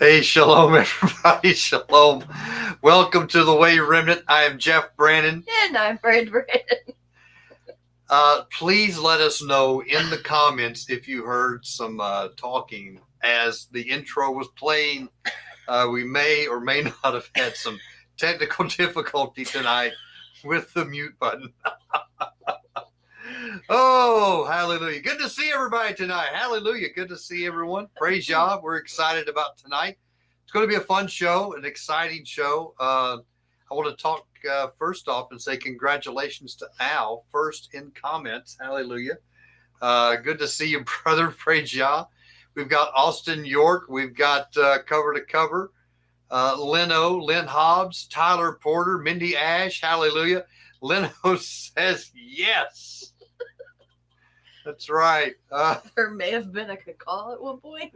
Hey, shalom, everybody. Shalom. Welcome to the Way Remnant. I am Jeff Brannon. And I'm Brandon. Please let us know in the comments if you heard some talking as the intro was playing. We may or may not have had some technical difficulty tonight with the mute button. Oh, hallelujah. Good to see everybody tonight. Hallelujah. Good to see everyone. Praise Yah. We're excited about tonight. It's going to be a fun show, an exciting show. I want to talk first off and say congratulations to Al first in comments. Hallelujah. Good to see you, brother. Praise Yah. We've got Austin York. We've got Cover to Cover. Lynn Hobbs, Tyler Porter, Mindy Ash. Hallelujah. Leno says yes. That's right. There may have been a call at one point.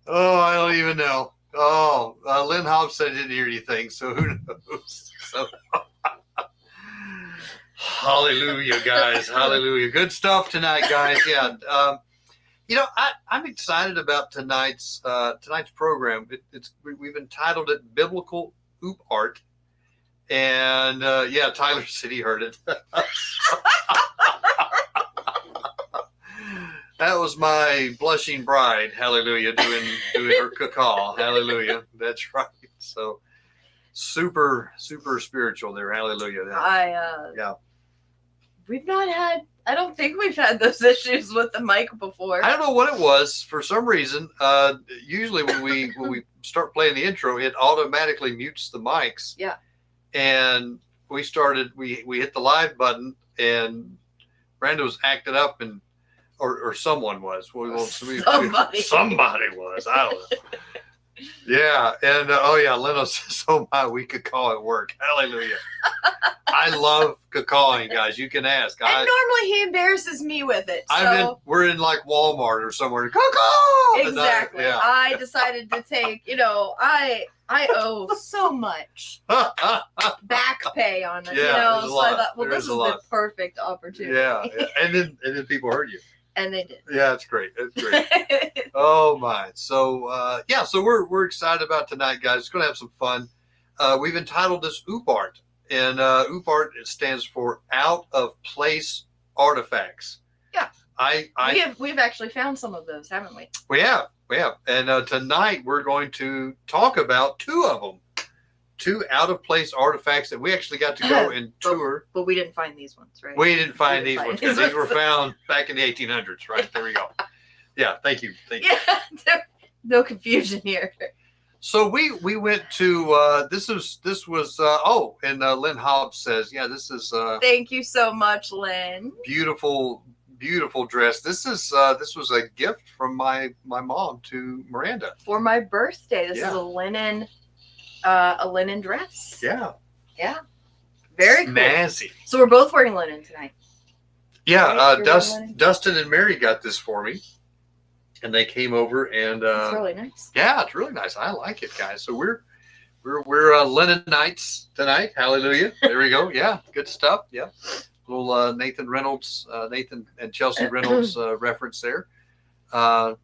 Oh, I don't even know. Oh, Lynn Hobbs said I didn't hear anything, so who knows? So, hallelujah, guys. Hallelujah. Good stuff tonight, guys. Yeah. I'm excited about tonight's program. We've entitled it Biblical OOPart. And Tyler said he heard it. That was my blushing bride, hallelujah, doing her call, hallelujah. That's right. So super spiritual there, hallelujah. We've not had. I don't think we've had those issues with the mic before. I don't know what it was. For some reason, usually when we start playing the intro, it automatically mutes the mics. Yeah. And we hit the live button, and Miranda was acting up, and or someone was. Somebody was. I don't know. Yeah, and Leno says, "Oh my, we could call at work." Hallelujah. I love calling, guys. You can ask. And normally he embarrasses me with it. So. We're in like Walmart or somewhere. Exactly. I decided to take. I owe so much back pay on it. Yeah, so I thought, well, this is the perfect opportunity. Yeah. And then people heard you. And they did. Yeah, that's great. That's great. Oh my. So so we're excited about tonight, guys. It's gonna have some fun. We've entitled this OOPart. And OOPart, it stands for Out of Place Artifacts. Yeah. We've actually found some of those, haven't we? We have. And tonight we're going to talk about two of them. Two out-of-place artifacts that we actually got to go and tour. But we didn't find these ones, right? We didn't find these ones because these were found back in the 1800s, right? There we go. Yeah, thank you. Yeah, no confusion here. So we went to this was Lynn Hobbs says, yeah, this is thank you so much, Lynn. Beautiful dress. This was a gift from my mom to Miranda for my birthday. This is a linen dress. Yeah. Very cool. Snazzy. So we're both wearing linen tonight. Yeah, right? Dustin and Mary got this for me. And they came over, and it's really nice. Yeah, it's really nice. I like it, guys. So we're linen nights tonight. Hallelujah. There we go. Yeah, good stuff. Yeah, little Nathan and Chelsea Reynolds reference there. I've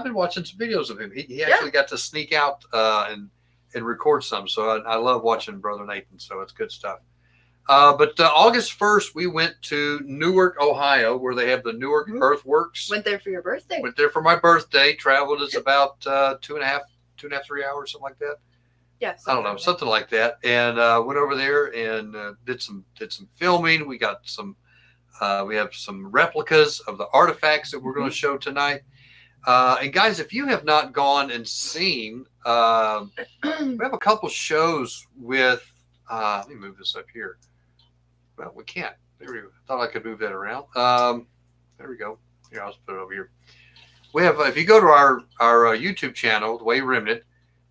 been watching some videos of him. He actually got to sneak out and record some. So I love watching Brother Nathan. So it's good stuff. But August 1st, we went to Newark, Ohio, where they have the Newark Earthworks. Went there for your birthday. Went there for my birthday. Traveled is about 2.5, 3 hours, something like that. Yeah. I don't know, something like that. And went over there and did some filming. We got we have some replicas of the artifacts that we're going to show tonight. And guys, if you have not gone and seen, we have a couple shows with. Let me move this up here. Well, we can't. There we go. I thought I could move that around. There we go. Here, I'll just put it over here. We have, if you go to our YouTube channel, the Way Remnant,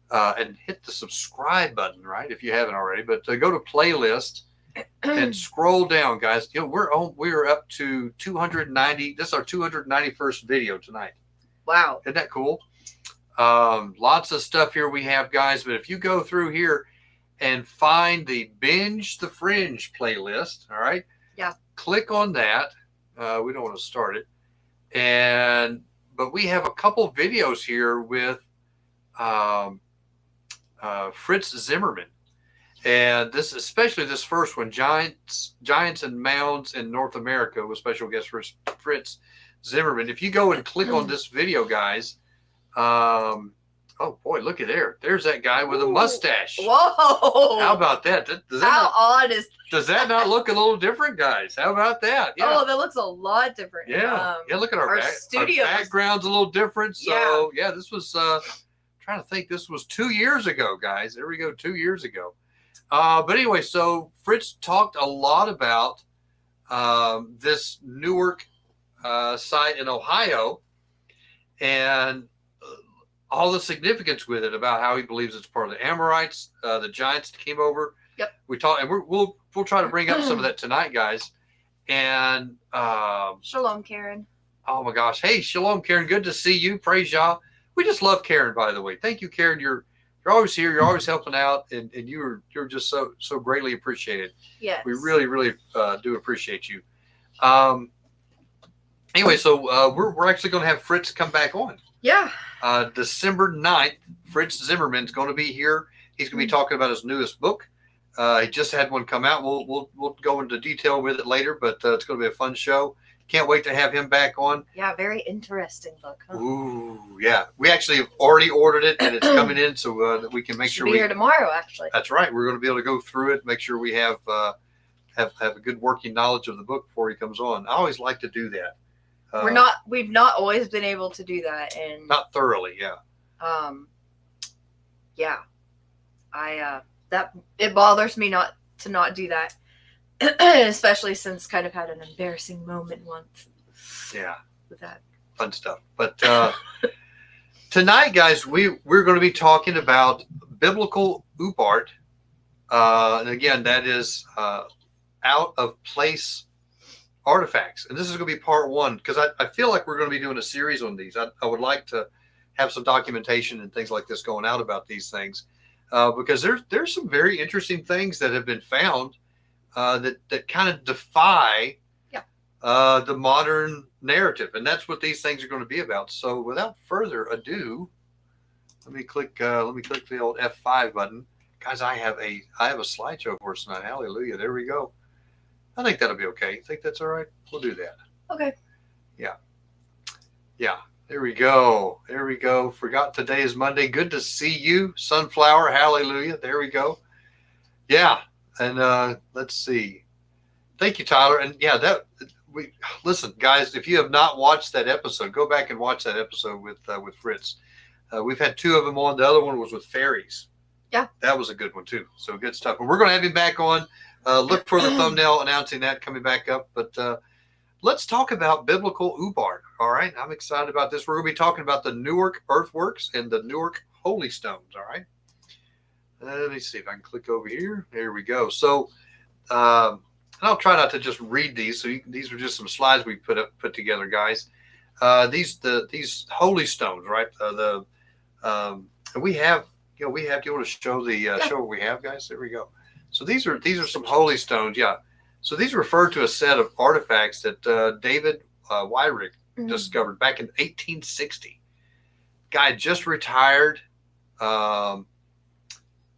and hit the subscribe button, right? If you haven't already, but go to playlist and scroll down, guys. We're up to 290. This is our 291st video tonight. Wow. Isn't that cool? Lots of stuff here we have, guys. But if you go through here and find the Binge the Fringe playlist, all right? Yeah. Click on that. We don't want to start it. But we have a couple videos here with Fritz Zimmerman. And especially this first one, Giants and Mounds in North America, with special guest Fritz Zimmerman. If you go and click on this video, guys, oh boy, look at there. There's that guy with a mustache. Whoa! How about that? Does that not look a little different, guys? How about that? Yeah. Oh, that looks a lot different. Yeah. Look at our studio. Our background's a little different. So yeah, this was trying to think. This was 2 years ago, guys. There we go, 2 years ago. But anyway, so Fritz talked a lot about this Newark site in Ohio and all the significance with it, about how he believes it's part of the Amorites, the Giants that came over. Yep. We talked, and we'll try to bring up some of that tonight, guys. And shalom, Karen. Oh my gosh, hey, shalom, Karen. Good to see you. Praise Yah. We just love Karen, by the way. Thank you, Karen. You're always here. You're always helping out, and you're just so greatly appreciated. Yes. We really do appreciate you. Anyway, so we're actually going to have Fritz come back on. Yeah. December 9th, Fritz Zimmerman's going to be here. He's going to be talking about his newest book. He just had one come out. We'll go into detail with it later, but it's going to be a fun show. Can't wait to have him back on. Yeah, very interesting book. Huh? Ooh, yeah. We actually have already ordered it, and it's coming in, so that we can make sure we be here tomorrow. Actually, that's right. We're going to be able to go through it, make sure we have a good working knowledge of the book before he comes on. I always like to do that. We've not always been able to do that, and not thoroughly. Yeah. Yeah. That it bothers me not to do that. Especially since kind of had an embarrassing moment once. Yeah. With that. Fun stuff. But tonight, guys, we're going to be talking about Biblical OOPart. And again, that is out of place artifacts. And this is going to be part one, because I feel like we're going to be doing a series on these. I would like to have some documentation and things like this going out about these things. Because there's some very interesting things that have been found that kind of defy the modern narrative, and that's what these things are going to be about. So, without further ado, let me click the old F5 button, guys. I have a slideshow for us tonight. Hallelujah! There we go. I think that'll be okay. Think that's all right? We'll do that. Okay. Yeah. There we go. Forgot today is Monday. Good to see you, Sunflower. Hallelujah. There we go. Yeah. And let's see. Thank you, Tyler. And yeah, listen, guys, if you have not watched that episode, go back and watch that episode with Fritz. We've had two of them on. The other one was with fairies. Yeah. That was a good one too. So good stuff. And we're going to have him back on. Look for the thumbnail announcing that coming back up. But let's talk about Biblical OOPart. All right. I'm excited about this. We're going to be talking about the Newark Earthworks and the Newark Holy Stones. All right. Let me see if I can click over here. There we go. So, and I'll try not to just read these. So these are just some slides we put together, guys. These holy stones, right? We have. Do you want to show show what we have, guys? There we go. So these are some holy stones. Yeah. So these refer to a set of artifacts that David Wyrick discovered back in 1860. Guy just retired.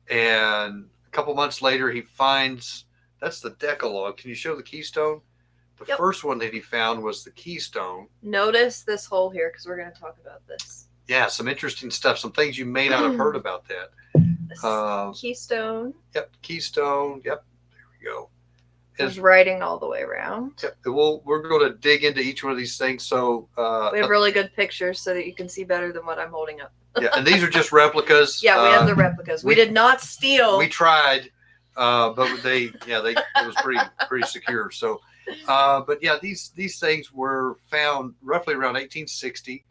And a couple months later, he finds, that's the Decalogue. Can you show the keystone? The first one that he found was the keystone. Notice this hole here, because we're going to talk about this. Yeah, some interesting stuff. Some things you may not have heard about that. Keystone. Yep, keystone. Yep, there we go. There's writing all the way around. Yep, we're going to dig into each one of these things. So we have really good pictures so that you can see better than what I'm holding up. Yeah, and these are just replicas. Yeah, we have the replicas. We did not steal. We tried, but it was pretty secure. So, but yeah, these things were found roughly around 1860.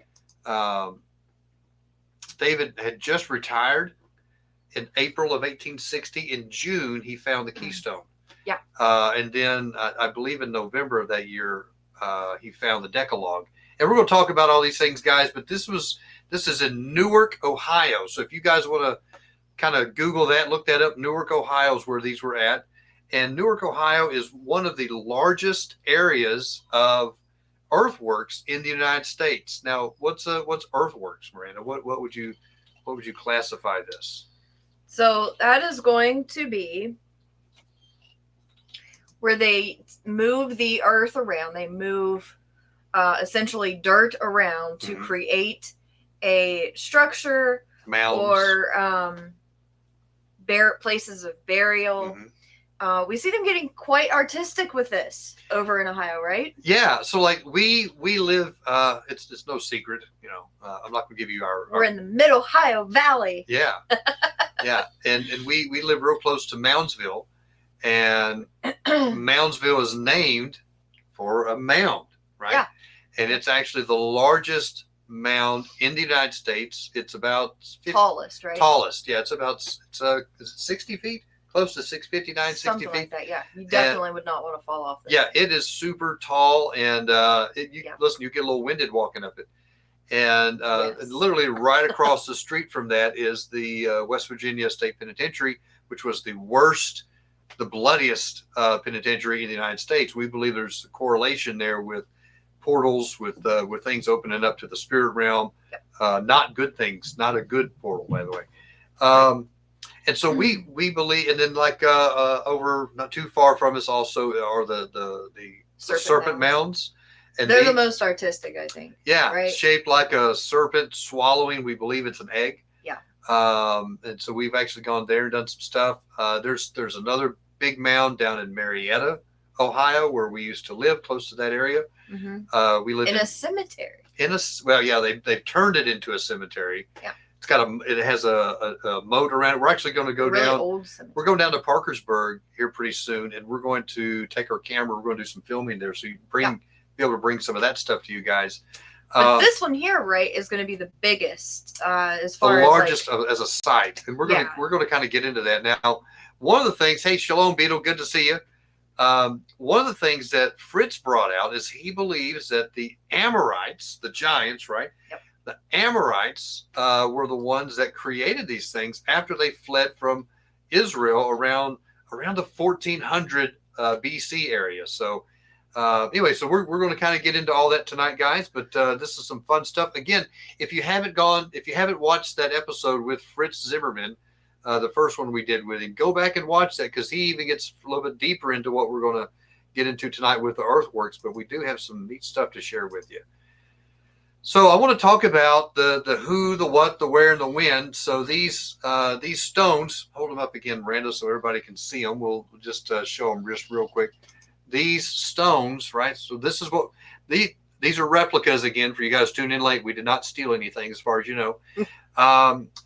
David had just retired in April of 1860. In June, he found the keystone. Yeah. And then I believe in November of that year, he found the Decalogue. And we're going to talk about all these things, guys, but this is in Newark, Ohio. So if you guys want to kind of Google that, look that up, Newark, Ohio is where these were at. And Newark, Ohio is one of the largest areas of earthworks in the United States. Now, what's earthworks, Miranda? What would you classify this? So that is going to be where they move the earth around. They move essentially dirt around to create a structure, mounds, or places of burial. We see them getting quite artistic with this over in Ohio, right? Yeah. So like we live, it's no secret, you know, I'm not gonna give you We're in the mid-Ohio Valley. Yeah. Yeah. And we live real close to Moundsville, and Moundsville is named for a mound, right? Yeah. And it's actually the largest mound in the United States. It's about tallest, right? Tallest. Yeah. It's is it 60 feet? Close to 659, 60 Something feet. Like that, yeah. You definitely would not want to fall off this. Yeah, it is super tall, and listen, you get a little winded walking up it. And literally right across the street from that is the West Virginia State Penitentiary, which was the worst, the bloodiest penitentiary in the United States. We believe there's a correlation there with portals, with things opening up to the spirit realm. Not good things, not a good portal, by the way. And so we believe, and then like over not too far from us also are the serpent mounds. And they're the most artistic, I think. Yeah, right? Shaped like a serpent swallowing. We believe it's an egg. Yeah. And so we've actually gone there and done some stuff. There's another big mound down in Marietta, Ohio, where we used to live, close to that area. We live in a cemetery. They've turned it into a cemetery. Yeah. It has a moat around it. We're actually going to go down. We're going down to Parkersburg here pretty soon, and we're going to take our camera. We're going to do some filming there, so you can be able to bring some of that stuff to you guys. But this one here, right, is going to be the biggest as far as the largest like, as a site, and we're going to kind of get into that now. One of the things, hey, Shalom Beetle, good to see you. One of the things that Fritz brought out is he believes that the Amorites, the giants, right? Yep. The Amorites were the ones that created these things after they fled from Israel around the 1400 BC area. So anyway, so we're going to kind of get into all that tonight, guys. But this is some fun stuff. Again, if you haven't watched that episode with Fritz Zimmerman, the first one we did with him, go back and watch that, because he even gets a little bit deeper into what we're going to get into tonight with the Earthworks. But we do have some neat stuff to share with you. So I want to talk about the who, the what, the where, and the when. So these stones, hold them up again, Miranda, so everybody can see them. We'll just show them just real quick. These stones, right? So this is what these are replicas again for you guys tuning in late. We did not steal anything, as far as you know.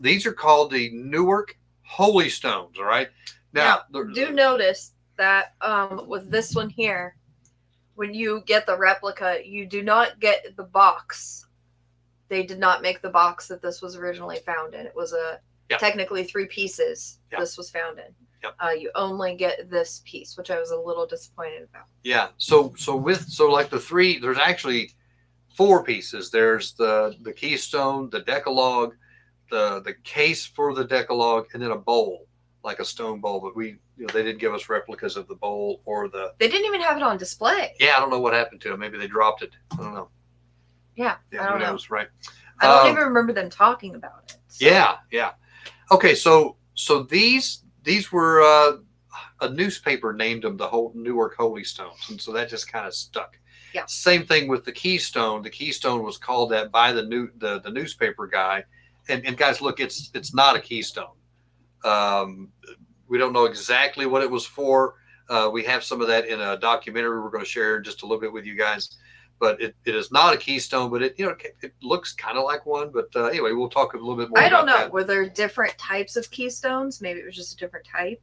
These are called the Newark Holy Stones. All right. Now do notice that with this one here, when you get the replica, you do not get the box. They did not make the box that this was originally found in. It was technically 3 pieces this was found in. Yep. You only get this piece, which I was a little disappointed about. Yeah. So like the 3, there's actually 4 pieces. There's the keystone, the decalogue, the case for the decalogue, and then a bowl, like a stone bowl. But they didn't give us replicas of the bowl or the. They didn't even have it on display. Yeah, I don't know what happened to it. Maybe they dropped it. I don't know. Yeah, I don't know. Right. I don't even remember them talking about it. So. Yeah. Okay, so these were a newspaper named them the whole Newark Holy Stones, and so that just kind of stuck. Yeah. Same thing with the keystone. The keystone was called that by the newspaper guy, and guys, look, it's not a keystone. We don't know exactly what it was for. We have some of that in a documentary we're going to share just a little bit with you guys. But it is not a keystone, but it looks kind of like one. But anyway, we'll talk a little bit more. I don't know. That. Were there different types of keystones? Maybe it was just a different type.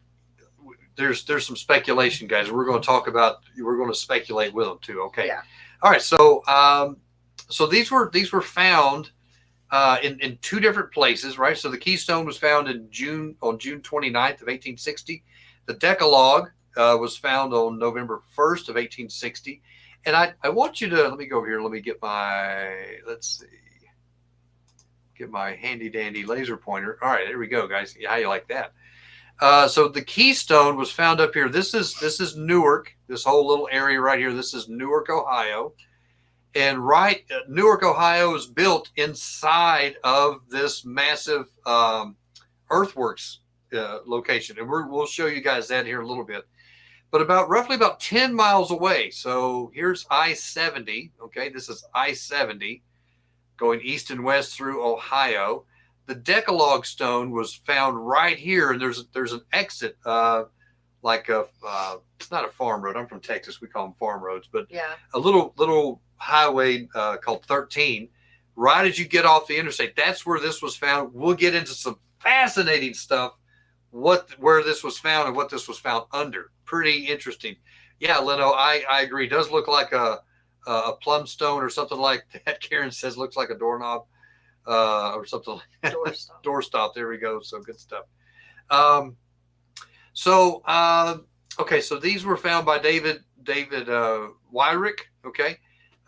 There's some speculation, guys. We're going to speculate with them too. Okay. Yeah. All right. So so these were found in 2 different places, right? So the keystone was found on June 29th of 1860. The decalogue was found on November 1st of 1860. And I want you to, let me go over here. Let me get my handy dandy laser pointer. All right, there we go, guys. How you like that? So the keystone was found up here. This is Newark. This whole little area right here. This is Newark, Ohio. And Newark, Ohio is built inside of this massive earthworks location, and we'll show you guys that here in a little bit. But roughly about 10 miles away. So here's I-70. Okay, this is I-70 going east and west through Ohio. The Decalogue stone was found right here, and there's an exit, like it's not a farm road. I'm from Texas. We call them farm roads, but yeah, a little highway called 13. Right as you get off the interstate, that's where this was found. We'll get into some fascinating stuff, where this was found and what this was found under. Pretty interesting. Yeah, Leno, I agree. It does look like a plum stone or something like that. Karen says looks like a doorknob or something like that. doorstop. Doorstop. There we go. So good stuff. Okay, so these were found by David Wyrick. Okay,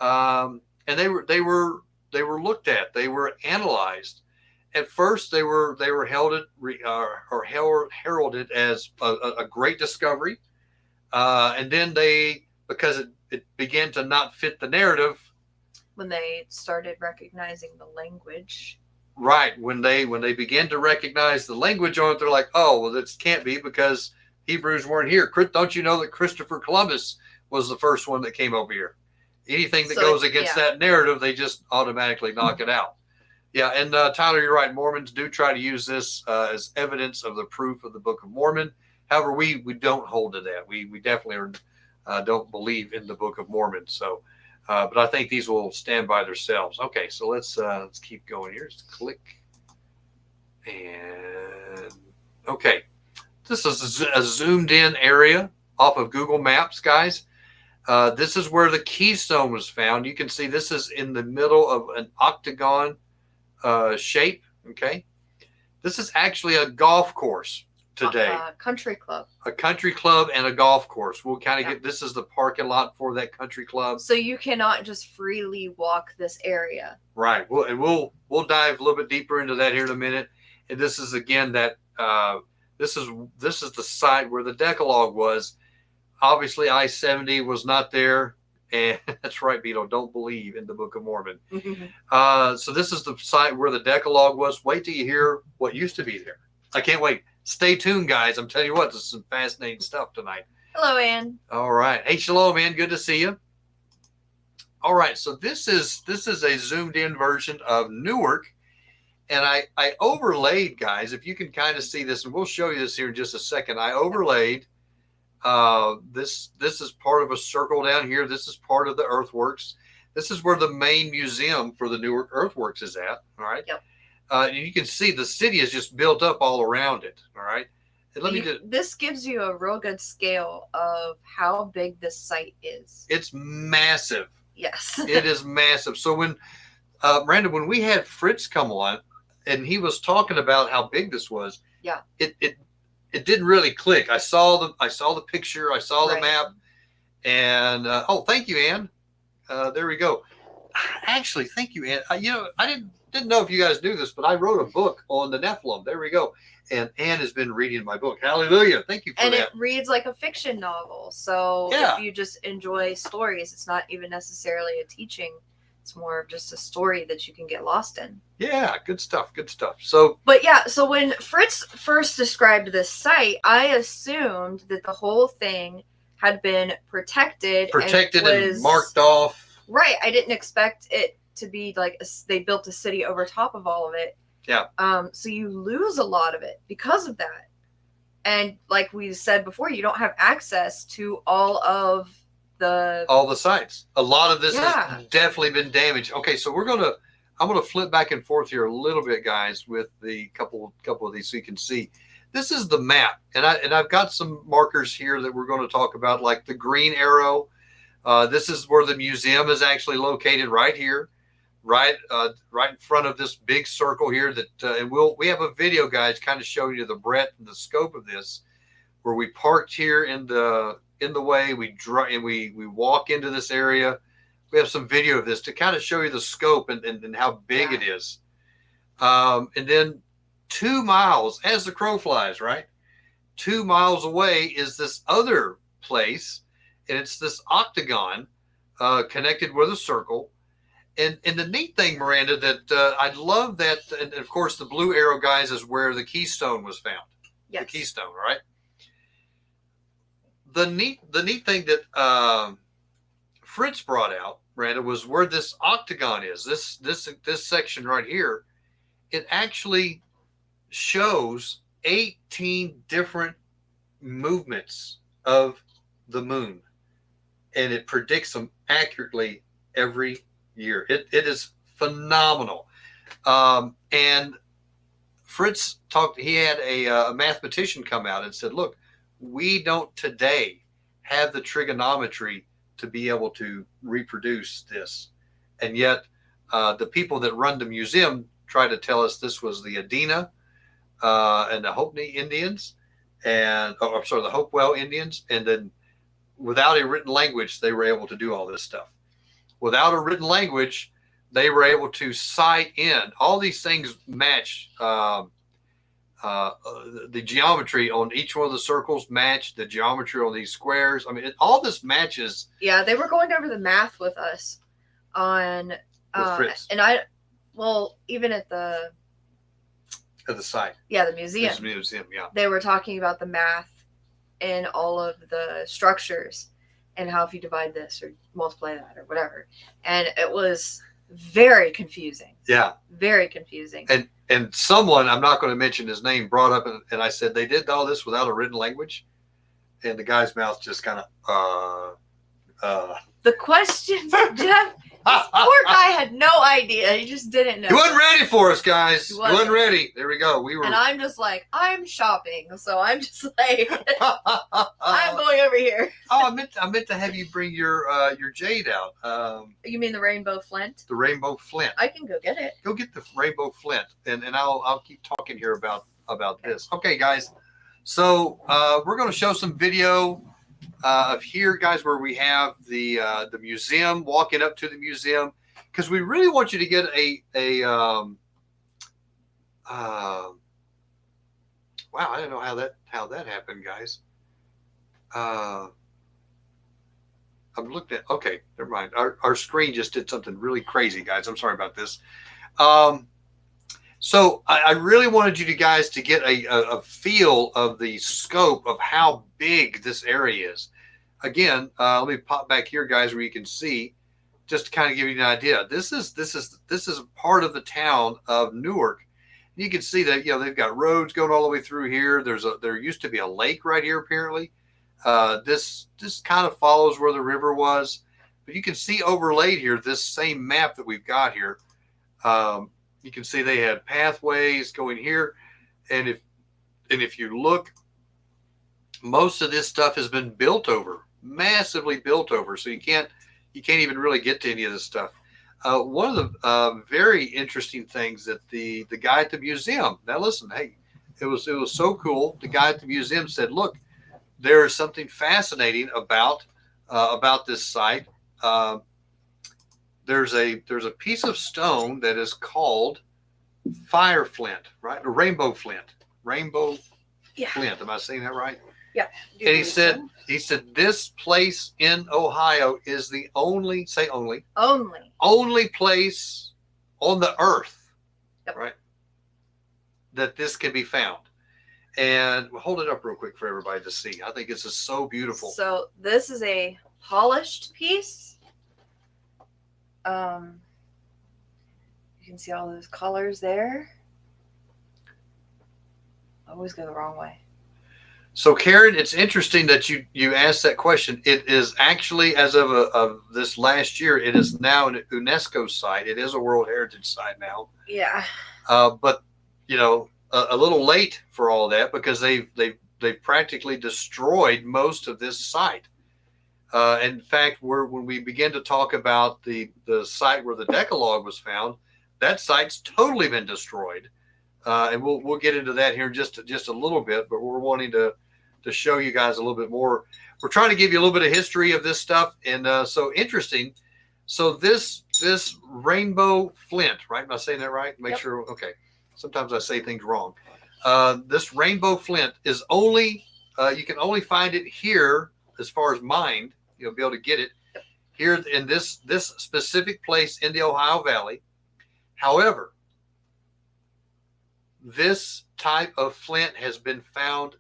and they were looked at. They were analyzed. At first, they were heralded as a great discovery, and then because it began to not fit the narrative. When they started recognizing the language. Right. When they began to recognize the language on it, they're like, oh, well, this can't be because Hebrews weren't here. Don't you know that Christopher Columbus was the first one that came over here? Anything that goes against that narrative, they just automatically knock it out. Yeah, and Tyler, you're right. Mormons do try to use this as evidence of the proof of the Book of Mormon. However, we don't hold to that. We definitely don't believe in the Book of Mormon. So, but I think these will stand by themselves. Okay, so let's keep going here. Just click, and okay, this is a zoomed in area off of Google Maps, guys. This is where the keystone was found. You can see this is in the middle of an octagon shape. Okay, this is actually a golf course today. Country club. A country club and a golf course. We'll kind of get, this is the parking lot for that country club. So you cannot just freely walk this area. Right. We'll dive a little bit deeper into that here in a minute. And this is again that this is the site where the Decalogue was. Obviously, I-70 was not there. And that's right, Beto. Don't believe in the Book of Mormon. So this is the site where the Decalogue was. Wait till you hear what used to be there. I can't wait. Stay tuned, guys. I'm telling you what, this is some fascinating stuff tonight. Hello, Ann. All right. Hey, shalom, man. Good to see you. All right. So this is a zoomed in version of Newark. And I overlaid, guys, if you can kind of see this, and we'll show you this here in just a second. I overlaid this is part of a circle down here. This is part of the Earthworks. This is where the main museum for the Newark Earthworks is at. All right. Yep. And you can see the city is just built up all around it. All right. And this gives you a real good scale of how big this site is. It's massive. Yes. It is massive. So when Miranda, when we had Fritz come on and he was talking about how big this was, yeah, it didn't really click. I saw the picture, I saw the map, and oh, thank you, Ann. There we go. Actually, thank you, Ann. I didn't know if you guys knew this, but I wrote a book on the Nephilim. There we go. And Ann has been reading my book. Hallelujah. Thank you for that. And it reads like a fiction novel. So if you just enjoy stories, it's not even necessarily a teaching. It's more of just a story that you can get lost in. Yeah, good stuff. Good stuff. So when Fritz first described this site, I assumed that the whole thing had been protected and marked off. Right. I didn't expect it to be like they built a city over top of all of it. Yeah. So you lose a lot of it because of that. And like we said before, you don't have access to all the sites. A lot of this has definitely been damaged. Okay, so I'm gonna flip back and forth here a little bit, guys, with the couple of these so you can see. This is the map, and I've got some markers here that we're going to talk about, like the green arrow. This is where the museum is actually located, right here, right in front of this big circle here. And we have a video, guys, kind of showing you the breadth and the scope of this, where we parked here in the way, we walk into this area. We have some video of this to kind of show you the scope and how big it is. And then 2 miles, as the crow flies, right? 2 miles away is this other place, and it's this octagon connected with a circle. And the neat thing, Miranda, that I love that, and of course the blue arrow, guys, is where the keystone was found. Yes. The keystone, right? The neat thing that Fritz brought out, Miranda, was where this octagon is. This section right here, it actually shows 18 different movements of the moon, and it predicts them accurately every year. It is phenomenal. And Fritz talked. He had a mathematician come out and said, "Look, we don't today have the trigonometry to be able to reproduce this, and yet the people that run the museum try to tell us this was the Adena and the Hopi Indians, and I'm sorry, the Hopewell Indians, and then without a written language, they were able to do all this stuff. Without a written language, they were able to sight in. All these things match. The geometry on each one of the circles match the geometry on these squares. I mean, all this matches. Yeah, they were going over the math with us on, and even at the site. Yeah, the museum. The museum, yeah. They were talking about the math in all of the structures and how if you divide this or multiply that or whatever. And it was very confusing. Yeah. Very confusing. And someone, I'm not going to mention his name, brought up, and I said, they did all this without a written language? And the guy's mouth just kind of, The questions, Jeff, this poor guy had no idea. He just didn't know. He wasn't ready for us, guys. He He wasn't ready. There we go. And I'm just like, I'm shopping. So I'm just like, I'm going over here. Oh, I meant to have you bring your jade out. You mean the rainbow flint? The rainbow flint. I can go get it. Go get the rainbow flint, and I'll keep talking here about this. Okay, guys. So we're going to show some video of here, guys, where we have the museum, walking up to the museum, because we really want you to get wow, I didn't know how that happened, guys. I'm looking at, okay, never mind. Our screen just did something really crazy, guys. I'm sorry about this. So I really wanted you guys to get a feel of the scope of how big this area is. Again, let me pop back here, guys, where you can see, just to kind of give you an idea. This is a part of the town of Newark. You can see that they've got roads going all the way through here. There used to be a lake right here, apparently. This kind of follows where the river was, but you can see overlaid here this same map that we've got here. You can see they had pathways going here, and if you look, most of this stuff has been built over, massively built over, so you can't even really get to any of this stuff. One of the very interesting things that the guy at the museum, now listen, hey, it was so cool. The guy at the museum said, look, there is something fascinating about this site. There's a piece of stone that is called fire flint, right? A rainbow flint. Flint. Am I saying that right? Yeah. And he said this place in Ohio is the only place on the earth, yep, right, that this can be found. And we'll hold it up real quick for everybody to see. I think this is so beautiful. So this is a polished piece. You can see all those colors there. I always go the wrong way. So Karen, it's interesting that you asked that question. It is actually, as of this last year, it is now an UNESCO site. It is a World Heritage Site now. Yeah. But a little late for all that, because they've practically destroyed most of this site. In fact, when we begin to talk about the site where the Decalogue was found, that site's totally been destroyed. And we'll get into that here in just a little bit, but we're wanting to show you guys a little bit more. We're trying to give you a little bit of history of this stuff, and so interesting. So this rainbow flint, right? Am I saying that right? Make sure. Okay. Sometimes I say things wrong. This rainbow flint is only you can only find it here, as far as mined. You'll be able to get it here in this specific place in the Ohio Valley. However, this type of flint has been found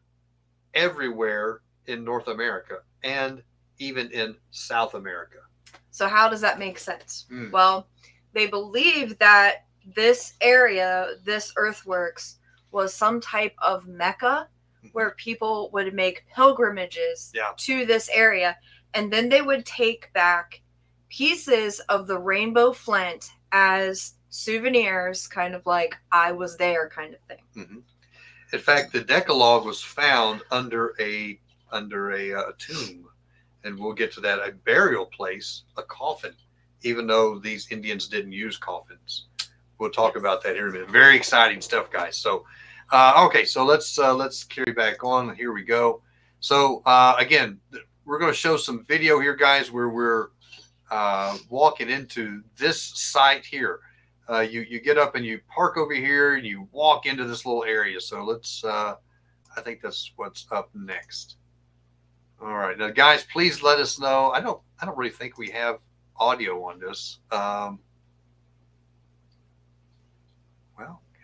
everywhere in North America and even in South America. So how does that make sense? Mm. Well, they believe that this area, this earthworks, was some type of Mecca where people would make pilgrimages to this area, and then they would take back pieces of the rainbow flint as souvenirs, kind of like I was there kind of thing. Mm-hmm. In fact, the Decalogue was found under a tomb, and we'll get to that, a burial place, a coffin, even though these Indians didn't use coffins. We'll talk about that here in a minute. Very exciting stuff, guys. So, okay, so let's carry back on. Here we go. So again, we're going to show some video here, guys, where we're walking into this site here. You get up and you park over here and you walk into this little area. So let's, I think that's what's up next. All right, now guys, please let us know. I don't really think we have audio on this. Well,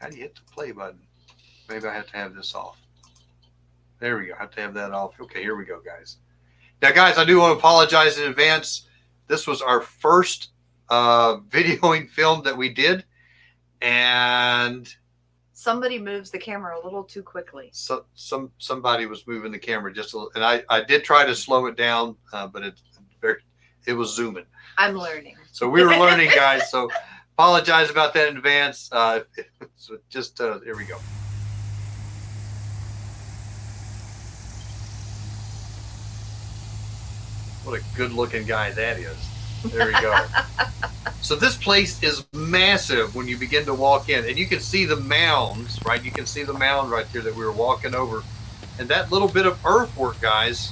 how do you hit the play button? Maybe I have to have this off. There we go. I have to have that off. Okay, here we go, guys. Now, guys, I do want to apologize in advance. This was our first videoing film that we did, and somebody moves the camera a little too quickly. So somebody was moving the camera just a little, and I did try to slow it down, but it was zooming. I'm learning. So we were learning, guys. So apologize about that in advance. So just here we go. What a good-looking guy that is. There we go. So this place is massive when you begin to walk in, and you can see the mounds, right? You can see the mound right there that we were walking over, and that little bit of earthwork, guys,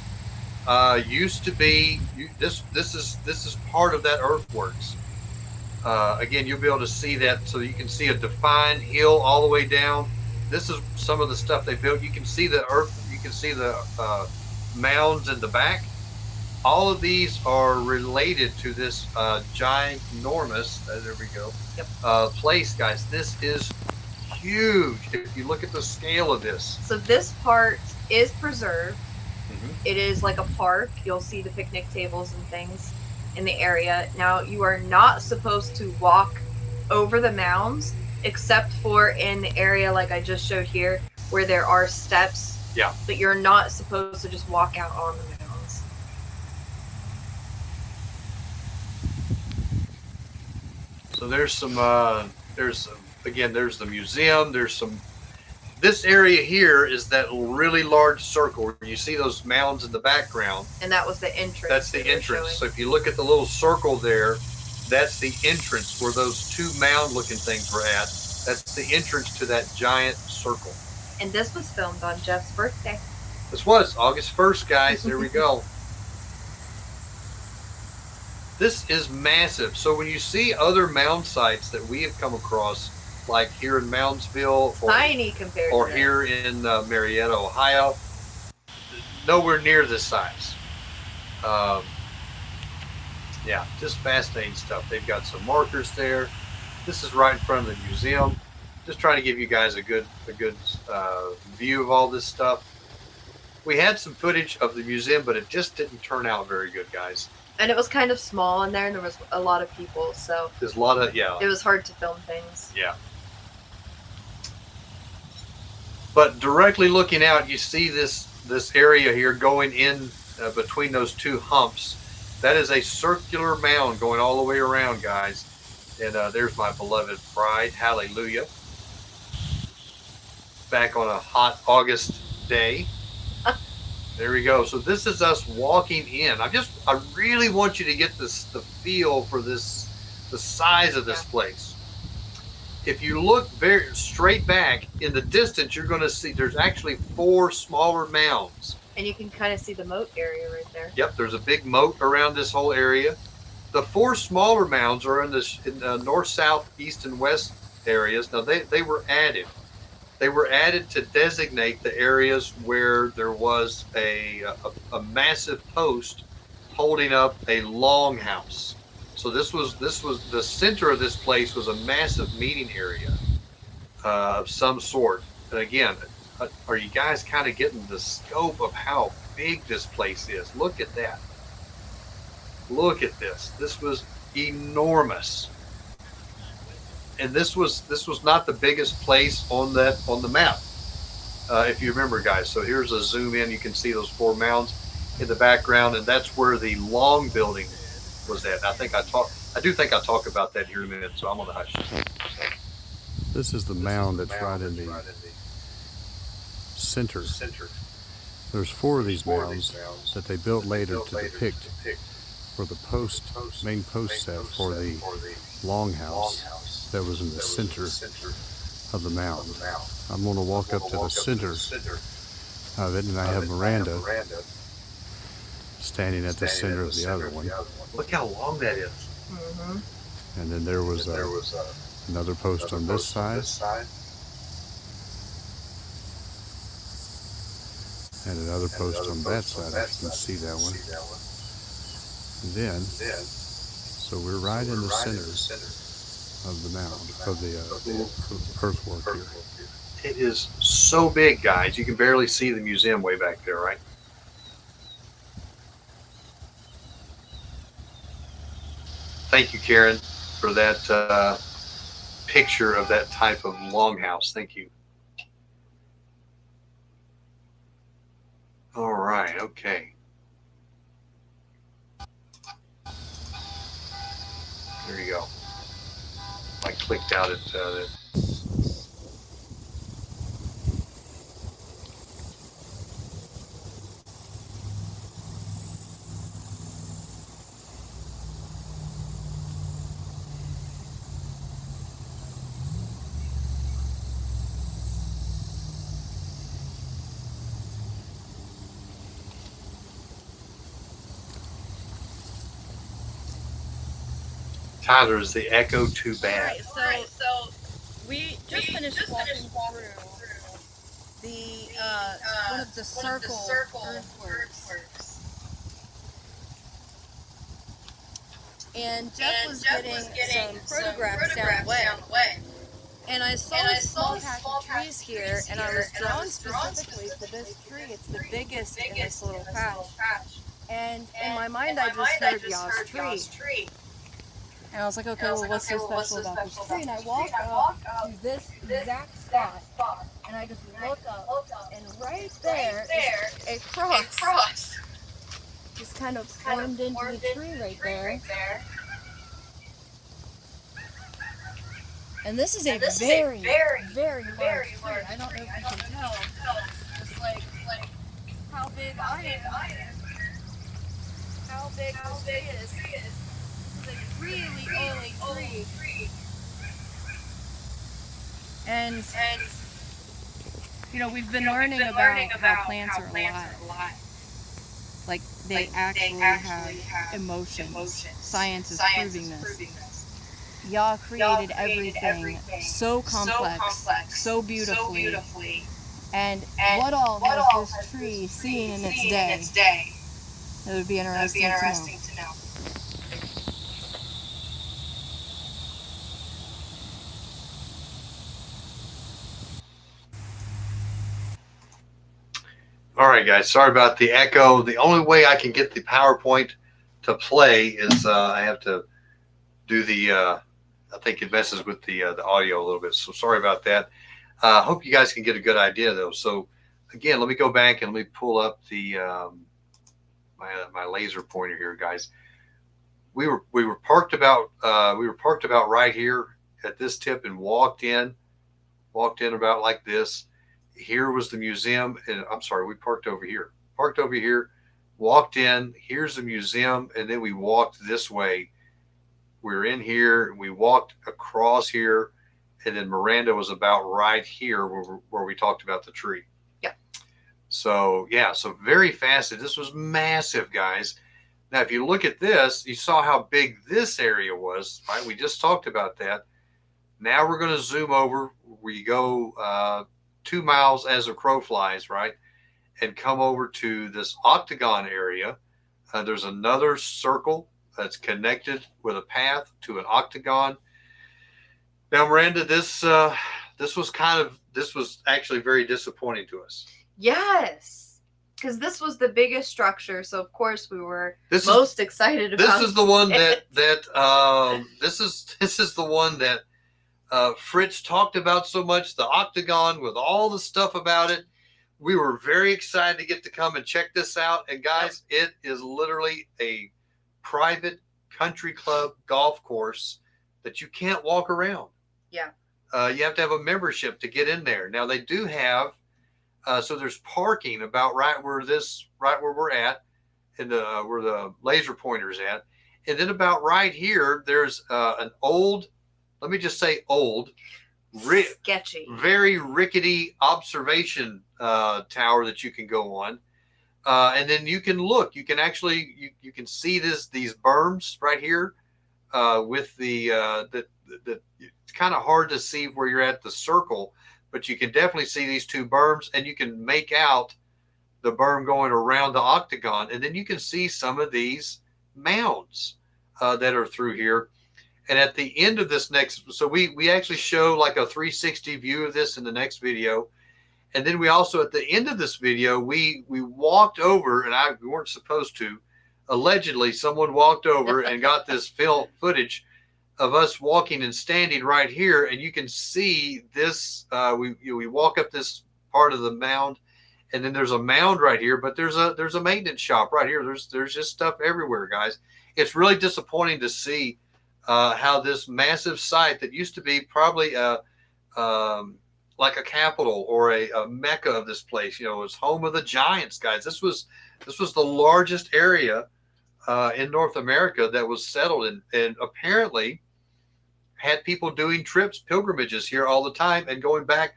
used to be. This is part of that earthworks. Again, you'll be able to see that, so you can see a defined hill all the way down. This is some of the stuff they built. You can see the earth. You can see the mounds in the back. All of these are related to this ginormous, there we go, place, guys. This is huge if you look at the scale of this. So this part is preserved. It is like a park. You'll see the picnic tables and things in the area. Now, you are not supposed to walk over the mounds, except for in the area like I just showed here, where there are steps. Yeah. But you're not supposed to just walk out on the mounds. So there's there's the museum. This area here is that really large circle where you see those mounds in the background. And that was the entrance. That's the entrance. So if you look at the little circle there, that's the entrance where those two mound-looking things were at. That's the entrance to that giant circle. And this was filmed on Jeff's birthday. This was August 1st, guys. There we go. This is massive. So when you see other mound sites that we have come across, like here in Moundsville, tiny compared or to here in Marietta, Ohio, nowhere near this size. Yeah, just fascinating stuff. They've got some markers there. This is right in front of the museum. Just trying to give you guys a good view of all this stuff. We had some footage of the museum, but it just didn't turn out very good, guys. And it was kind of small in there, and there was a lot of people, so there's a lot of it was hard to film things. Yeah. But directly looking out, you see this area here going in between those two humps. That is a circular mound going all the way around, guys. And there's my beloved bride. Hallelujah. Back on a hot August day. There we go. So this is us walking in. I really want you to get the feel for the size of this place. If you look very straight back in the distance, you're going to see there's actually 4 smaller mounds. And you can kind of see the moat area right there. Yep, there's a big moat around this whole area. The 4 smaller mounds are in the north, south, east, and west areas. Now they were added. They were added to designate the areas where there was a massive post holding up a longhouse. So this was the center of this place was a massive meeting area. of some sort. And again, are you guys kind of getting the scope of how big this place is? Look at that. Look at this. This was enormous. And this was not the biggest place on the map, if you remember, guys. So here's a zoom in. You can see those 4 mounds in the background, and that's where the long building was at. I do think I talk about that here in a minute. So I'm on the hush. This is the mound that's right in the center. There's 4 of these mounds that they built later to depict where the main post set for the longhouse that was in the center of the mound. I'm going to walk up to the center of it, and I have Miranda standing at the center of the other one. Look how long that is. Mm-hmm. And then there was another post on this side. And another post on that side, if you can see that one. And then, so we're right in the center of the mound, of the earthwork here. It is so big, guys. You can barely see the museum way back there, right? Thank you, Karen, for that picture of that type of longhouse. Thank you. All right, okay. There you go. I clicked out at that. Tyler, is the echo too bad? Alright, so we just finished walking through the one of the circle earthworks. And Jeff was getting some photographs down the way. And I saw a small patch of trees here, and I was drawn specifically to this tree. It's the biggest in this little patch. And in my mind, I just heard Yah's tree. And I was like, okay, well, what's so special about this tree? And I walk up to this exact spot, and I just look up, and right there is a cross. Just kind of formed into the tree right there. And this is a very, very large tree. I don't know if you can tell, just like how big I am, how big this tree is. It's a really old tree. And you know, we've been learning about how plants are alive. Like they actually have emotions. Science is proving this. Yah created everything so complex, so beautifully. And what all has this tree seen in its day? It would be interesting to know. All right, guys. Sorry about the echo. The only way I can get the PowerPoint to play is I have to do the. I think it messes with the audio a little bit. So sorry about that. Hope you guys can get a good idea though. So again, let me go back and let me pull up the my laser pointer here, guys. We were parked about right here at this tip and walked in about like this. Here was the museum, and I'm sorry, we parked over here, walked in. Here's the museum, and then we walked this way. We were in here, we walked across here, and then Miranda was about right here where we talked about the tree. Yeah. So yeah, so very fast. This was massive, guys. Now, if you look at this, you saw how big this area was, right? We just talked about that. Now we're going to zoom over where you go 2 miles as a crow flies, right? And come over to this octagon area. There's another circle that's connected with a path to an octagon. Now, Miranda, this this was actually very disappointing to us. Yes, because this was the biggest structure, so of course we were most excited about. This is the one this is the one that Fritz talked about so much. The octagon with all the stuff about it. We were very excited to get to come and check this out. And guys, it is literally a private country club golf course that you can't walk around. Yeah. You have to have a membership to get in there. Now they do have, so there's parking about right where we're at, and where the laser pointer's at. And then about right here, there's an old, let me just say old, sketchy, very rickety observation tower that you can go on, and then you can look. You can actually you can see these berms right here with the it's kind of hard to see where you're at the circle, but you can definitely see these two berms, and you can make out the berm going around the octagon, and then you can see some of these mounds that are through here. And at the end of this so we actually show like a 360 view of this in the next video. And then we also, at the end of this video, we walked over, and we weren't supposed to. Allegedly, someone walked over and got this footage of us walking and standing right here. And you can see this, we walk up this part of the mound, and then there's a mound right here, but there's a maintenance shop right here. There's just stuff everywhere, guys. It's really disappointing to see how this massive site that used to be probably like a capital or a mecca of this place, it was home of the Giants, guys. This was the largest area in North America that was settled in, and apparently had people doing pilgrimages here all the time, and going back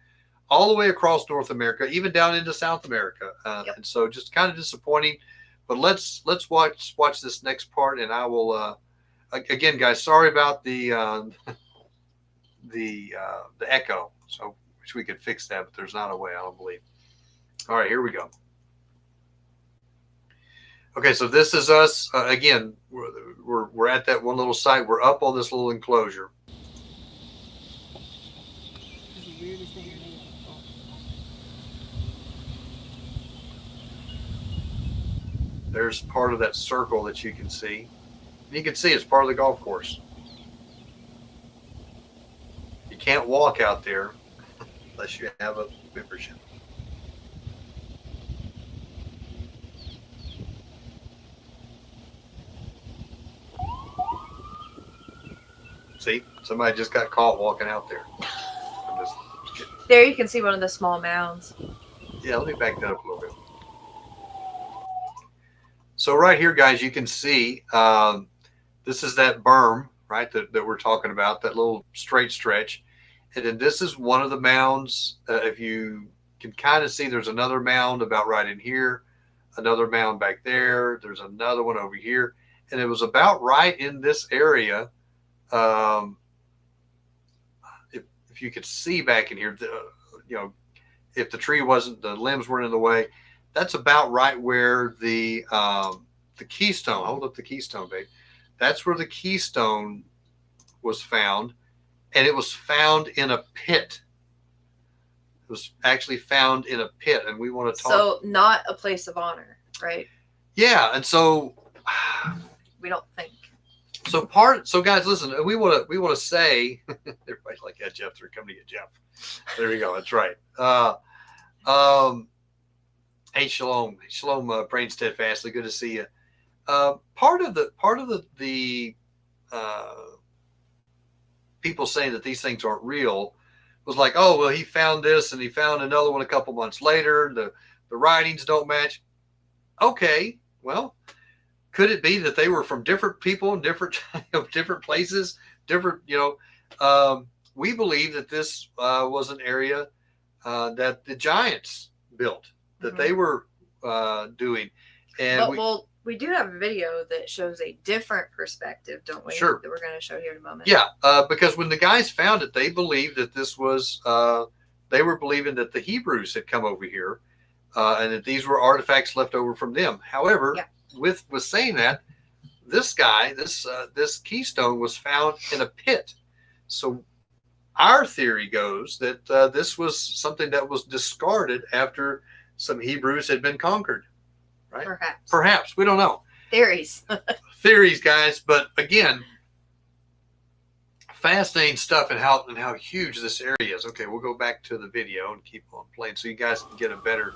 all the way across North America, even down into South America. And so just kind of disappointing. But let's watch this next part, and I will. Again, guys, sorry about the echo. So wish we could fix that, but there's not a way, I don't believe. All right, here we go. Okay, so this is us again. We're at that one little site. We're up on this little enclosure. There's part of that circle that you can see. You can see it's part of the golf course. You can't walk out there unless you have a membership. See, somebody just got caught walking out there. There you can see one of the small mounds. Yeah, let me back that up a little bit. So right here, guys, you can see this is that berm, right, that we're talking about, that little straight stretch. And then this is one of the mounds. If you can kind of see, there's another mound about right in here, another mound back there. There's another one over here. And it was about right in this area. If you could see back in here, if the tree wasn't, the limbs weren't in the way, that's about right where the keystone, hold up the keystone, babe. That's where the keystone was found, and it was found in a pit. It was actually found in a pit, and we want to talk. So not a place of honor, right? Yeah, and so we don't think. So guys, listen, we want to say, everybody's like, yeah, Jeff, they're coming to get Jeff. There we go. That's right. Hey, Shalom, praying steadfastly. Good to see you. Part of the people saying that these things aren't real was like, oh, well, he found this and he found another one a couple months later. The writings don't match. Okay, well, could it be that they were from different people in different places, different, we believe that this was an area that the Giants built, that they were doing. And we do have a video that shows a different perspective, don't we? Sure. That we're going to show here in a moment. Yeah, because when the guys found it, they believed that this was, they were believing that the Hebrews had come over here and that these were artifacts left over from them. However, with saying that, this guy, this keystone was found in a pit. So our theory goes that this was something that was discarded after some Hebrews had been conquered, right? Perhaps. We don't know. Theories. Theories, guys. But again, fascinating stuff and how huge this area is. Okay, we'll go back to the video and keep on playing so you guys can get a better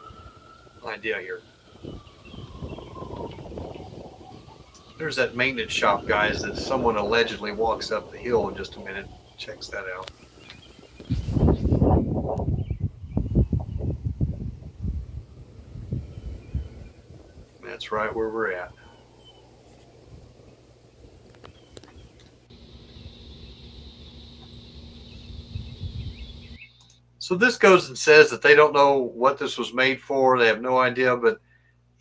idea here. There's that maintenance shop, guys, that someone allegedly walks up the hill in just a minute. Checks that out. That's right where we're at. So this goes and says that they don't know what this was made for. They have no idea, but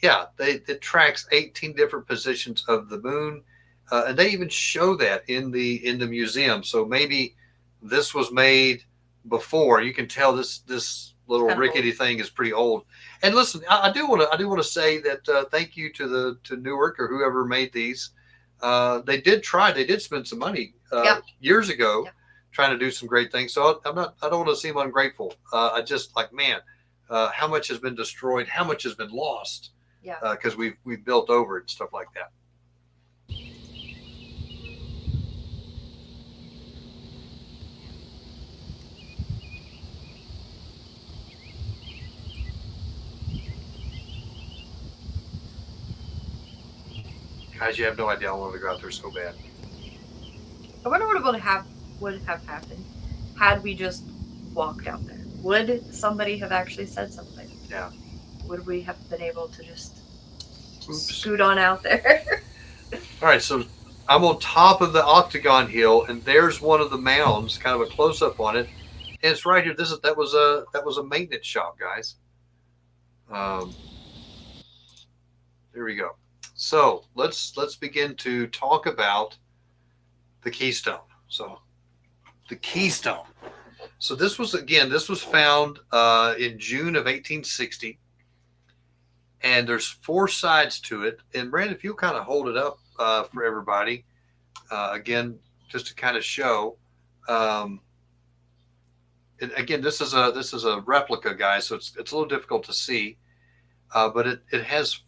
yeah, it tracks 18 different positions of the moon, and they even show that in the museum. So maybe this was made before. You can tell this little rickety thing is pretty old. And listen, I do want to say that thank you to Newark or whoever made these. They did spend some money years ago trying to do some great things. So I don't want to seem ungrateful. I just like, man, how much has been destroyed, how much has been lost. Yeah. Because we've built over it and stuff like that. Guys, you have no idea. I wanted to go out there so bad. I wonder what would have happened had we just walked out there. Would somebody have actually said something? Yeah. Would we have been able to just scoot on out there? All right, so I'm on top of the octagon hill, and there's one of the mounds, kind of a close up on it, and it's right here. That was a maintenance shop, guys. There we go. So let's begin to talk about the keystone. So the keystone. So this was found in June of 1860. And there's 4 sides to it. And Miranda, if you'll kind of hold it up for everybody, again, just to kind of show. And again, this is a replica, guys, so it's a little difficult to see, but it has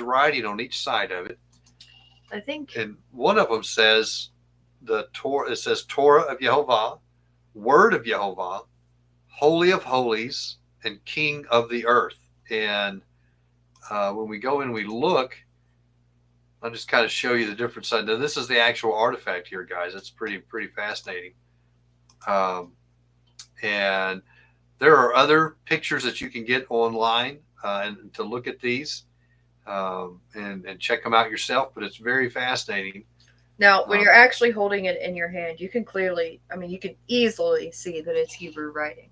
writing on each side of it. I think. And one of them says it says Torah of Yehovah, Word of Yehovah, Holy of Holies, and King of the Earth. And when we go in, we look. I'll just kind of show you the different side. Now, this is the actual artifact here, guys. It's pretty fascinating. And there are other pictures that you can get online and to look at these and check them out yourself. But it's very fascinating. Now, when you're actually holding it in your hand, you can you can easily see that it's Hebrew writing.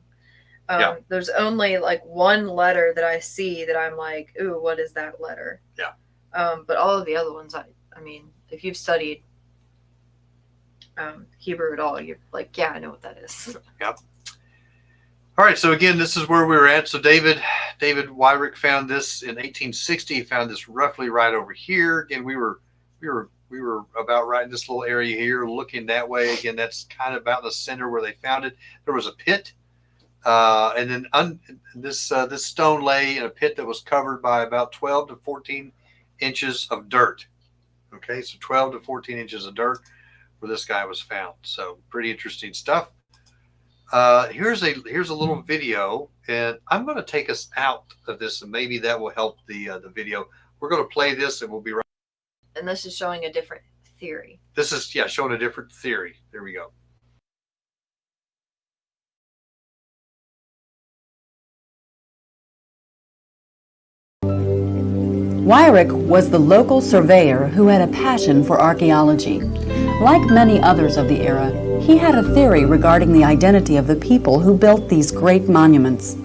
There's only like one letter that I see that I'm like, ooh, what is that letter? Yeah. But all of the other ones, I mean, if you've studied Hebrew at all, you're like, yeah, I know what that is. Yep. All right. So again, this is where we were at. So David Wyrick found this in 1860. He found this roughly right over here. Again, we were about right in this little area here, looking that way. Again, that's kind of about the center where they found it. There was a pit. And then this stone lay in a pit that was covered by about 12 to 14 inches of dirt. Okay, so 12 to 14 inches of dirt where this guy was found. So pretty interesting stuff. Here's a little video, and I'm going to take us out of this, and maybe that will help the video. We're going to play this, and we'll be right. And this is showing a different theory. This is showing a different theory. There we go. Wyrick was the local surveyor who had a passion for archaeology. Like many others of the era, he had a theory regarding the identity of the people who built these great monuments.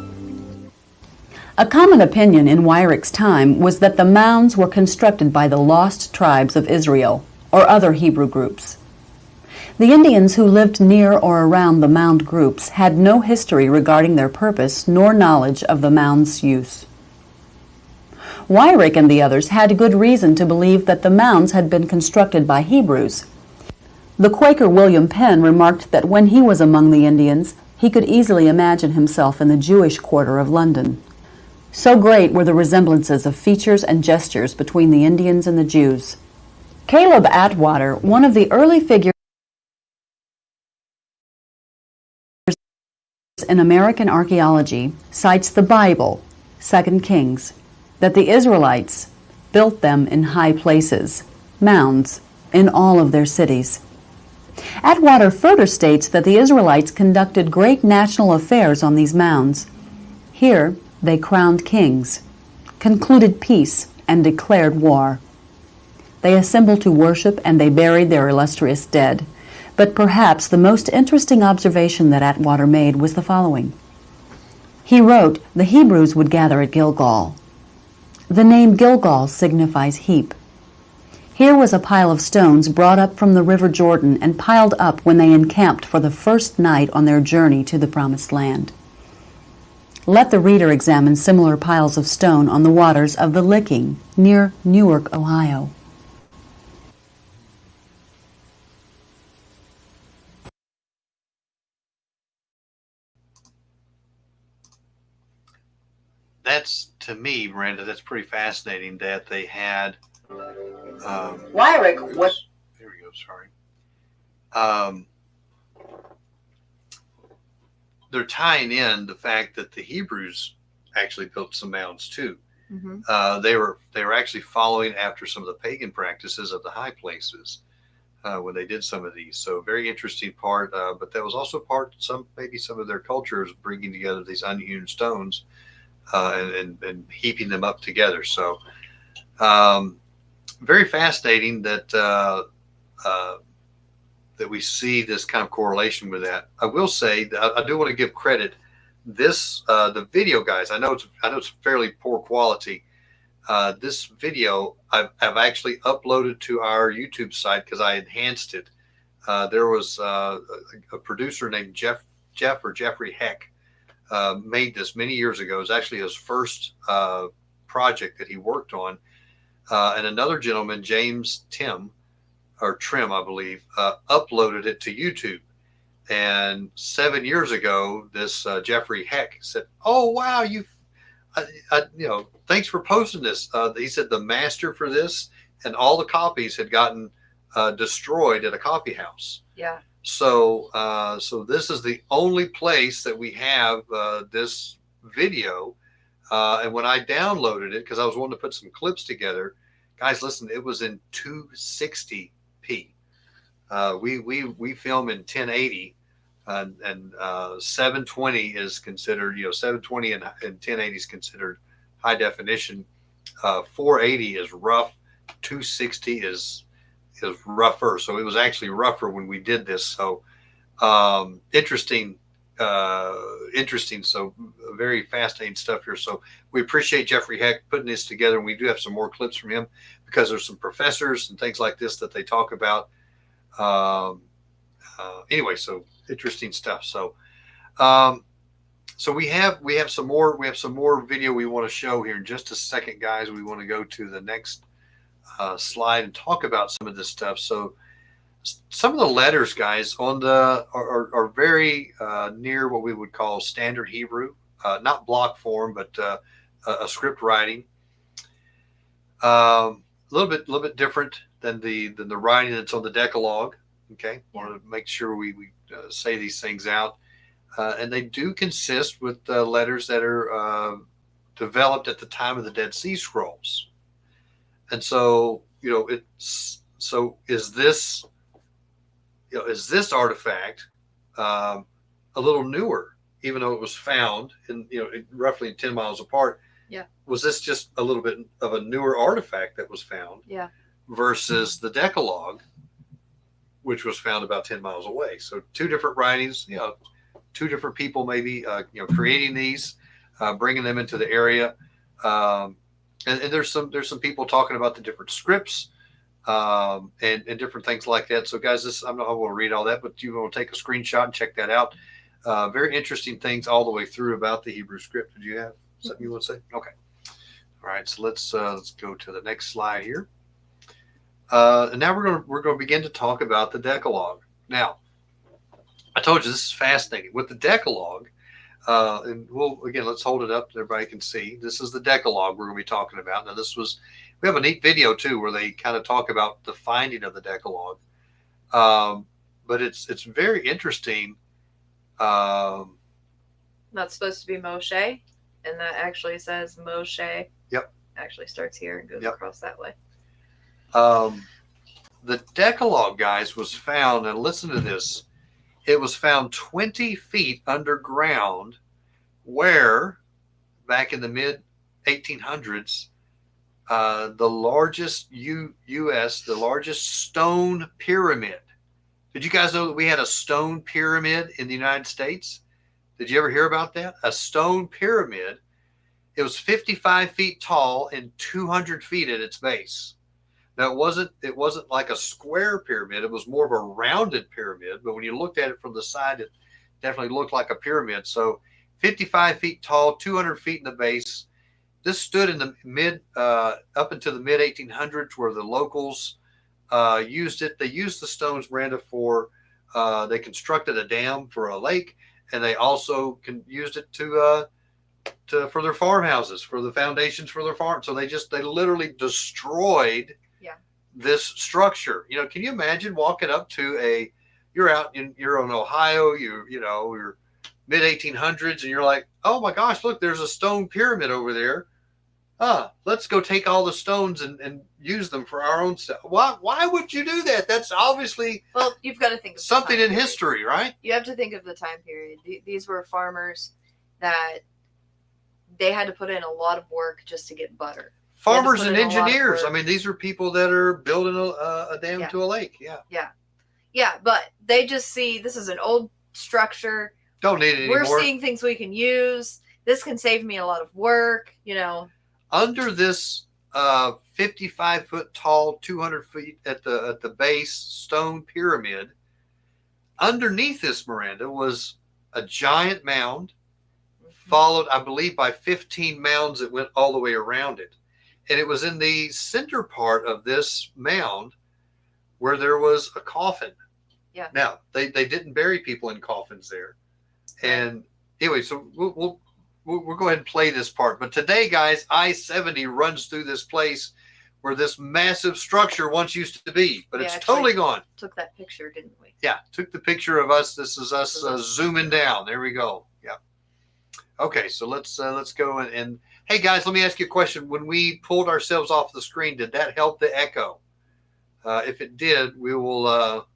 A common opinion in Wyrick's time was that the mounds were constructed by the lost tribes of Israel, or other Hebrew groups. The Indians who lived near or around the mound groups had no history regarding their purpose nor knowledge of the mound's use. Wyrick and the others had good reason to believe that the mounds had been constructed by Hebrews. The Quaker William Penn remarked that when he was among the Indians, he could easily imagine himself in the Jewish quarter of London. So great were the resemblances of features and gestures between the Indians and the Jews. Caleb Atwater, one of the early figures in American archaeology, cites the Bible, 2 Kings, that the Israelites built them in high places, mounds, in all of their cities. Atwater further states that the Israelites conducted great national affairs on these mounds. Here they crowned kings, concluded peace, and declared war. They assembled to worship and they buried their illustrious dead. But perhaps the most interesting observation that Atwater made was the following. He wrote, the Hebrews would gather at Gilgal. The name Gilgal signifies heap. Here was a pile of stones brought up from the river Jordan and piled up when they encamped for the first night on their journey to the Promised Land. Let the reader examine similar piles of stone on the waters of the Licking near Newark, Ohio. That's, to me, Miranda, that's pretty fascinating that they had. Lyric, what? There we go. Sorry. They're tying in the fact that the Hebrews actually built some mounds too. Mm-hmm. They were actually following after some of the pagan practices of the high places when they did some of these. So very interesting part. But that was also maybe some of their cultures bringing together these unhewn stones and heaping them up together. So. Very fascinating that that we see this kind of correlation with that. I will say that I do want to give credit. This the video, guys. I know it's fairly poor quality. This video I've actually uploaded to our YouTube site because I enhanced it. There was a producer named Jeffrey Heck made this many years ago. It was actually his first project that he worked on. And another gentleman, James Trim, I believe, uploaded it to YouTube. And 7 years ago, this Jeffrey Heck said, "Oh wow, thanks for posting this." He said the master for this and all the copies had gotten destroyed at a coffee house. Yeah. So this is the only place that we have this video. And when I downloaded it, because I was wanting to put some clips together, guys, listen, it was in 260p. We film in 1080, and 720 is considered, 720 and 1080 is considered high definition. 480 is rough. 260 is rougher. So it was actually rougher when we did this. So interesting. So very fascinating stuff here. So we appreciate Jeffrey Heck putting this together, and we do have some more clips from him because there's some professors and things like this that they talk about. Anyway, so interesting stuff. So we have some more video we want to show here in just a second, guys. We want to go to the next slide and talk about some of this stuff. So some of the letters, guys, on are very near what we would call standard Hebrew, not block form, but a script writing. A little bit different than the writing that's on the Decalogue. Okay, want to make sure we say these things out, and they do consist with letters that are developed at the time of the Dead Sea Scrolls. And so is this artifact a little newer, even though it was found in roughly 10 miles apart? Yeah. Was this just a little bit of a newer artifact that was found? Yeah. Versus the Decalogue, which was found about 10 miles away. So two different writings, two different people maybe creating these, bringing them into the area. And there's some people talking about the different scripts. And different things like that. So guys, I'm not going to read all that, but you want to take a screenshot and check that out. Very interesting things all the way through about the Hebrew script. Did you have something you want to say? Okay. All right. So let's go to the next slide here. And now we're going to begin to talk about the Decalogue. Now, I told you this is fascinating. With the Decalogue, and let's hold it up so everybody can see. This is the Decalogue we're going to be talking about. Now, we have a neat video too where they kind of talk about the finding of the Decalogue. But it's very interesting. That's supposed to be Moshe, and that actually says Moshe. Yep. Actually starts here and goes across that way. The Decalogue, guys, was found, and listen to this. It was found 20 feet underground where, back in the mid-1800s, the largest the largest stone pyramid. Did you guys know that we had a stone pyramid in the United States? Did you ever hear about that? A stone pyramid. It was 55 feet tall and 200 feet at its base. Now, it wasn't like a square pyramid. It was more of a rounded pyramid. But when you looked at it from the side, it definitely looked like a pyramid. So 55 feet tall, 200 feet in the base. This stood in the up into the mid 1800s where the locals used it. They used the stones, Miranda, they constructed a dam for a lake. And they also used it for their farmhouses, for the foundations for their farm. So they literally destroyed this structure. Can you imagine walking up to you're in Ohio, you're mid 1800s, and you're like, oh my gosh, look, there's a stone pyramid over there. Let's go take all the stones and use them for our own stuff. Why would you do that? That's obviously you've got to think of something in history, right? You have to think of the time period. These were farmers that they had to put in a lot of work just to get butter. Farmers and engineers. I mean, these are people that are building a dam to a lake. Yeah, but they just see this is an old structure. Don't need it anymore. We're seeing things we can use. This can save me a lot of work, Under this 55-foot tall, 200 feet at the base stone pyramid, underneath this, Miranda, was a giant mound, followed, I believe, by 15 mounds that went all the way around it. And it was in the center part of this mound where there was a coffin. Yeah. Now, they didn't bury people in coffins there. And anyway, so we'll go ahead and play this part. But today, guys, I-70 runs through this place where this massive structure once used to be. But it's totally gone. Took that picture, didn't we? Yeah, took the picture of us. This is us zooming down. There we go. Yeah. Okay, so let's go and hey guys, let me ask you a question. When we pulled ourselves off the screen, did that help the echo? If it did, we'll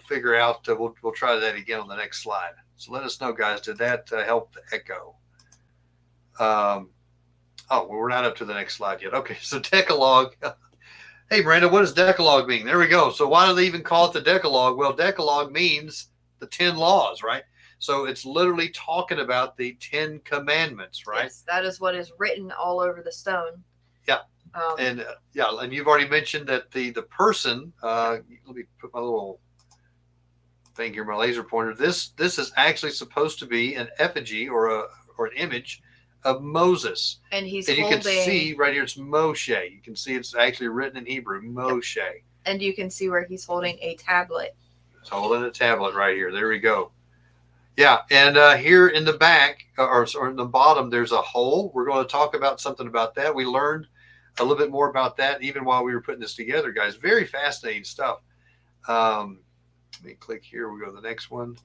figure out. We'll try that again on the next slide. So let us know, guys. Did that help the echo? We're not up to the next slide yet. Okay, so Decalogue. Hey, Miranda, what does Decalogue mean? There we go. So why do they even call it the Decalogue? Well, Decalogue means the 10 laws, right? So it's literally talking about the 10 commandments, right? Yes, that is what is written all over the stone. Yeah. And you've already mentioned that the person, let me put my little thing here, my laser pointer. This is actually supposed to be an effigy or an image of Moses. And you can see right here, it's Moshe. You can see it's actually written in Hebrew, Moshe. And you can see where he's holding a tablet. He's holding a tablet right here. There we go. Yeah, and here in the back, or in the bottom, there's a hole. We're going to talk about something about that. We learned a little bit more about that even while we were putting this together, guys. Very fascinating stuff. Let me click here. We'll go to the next one.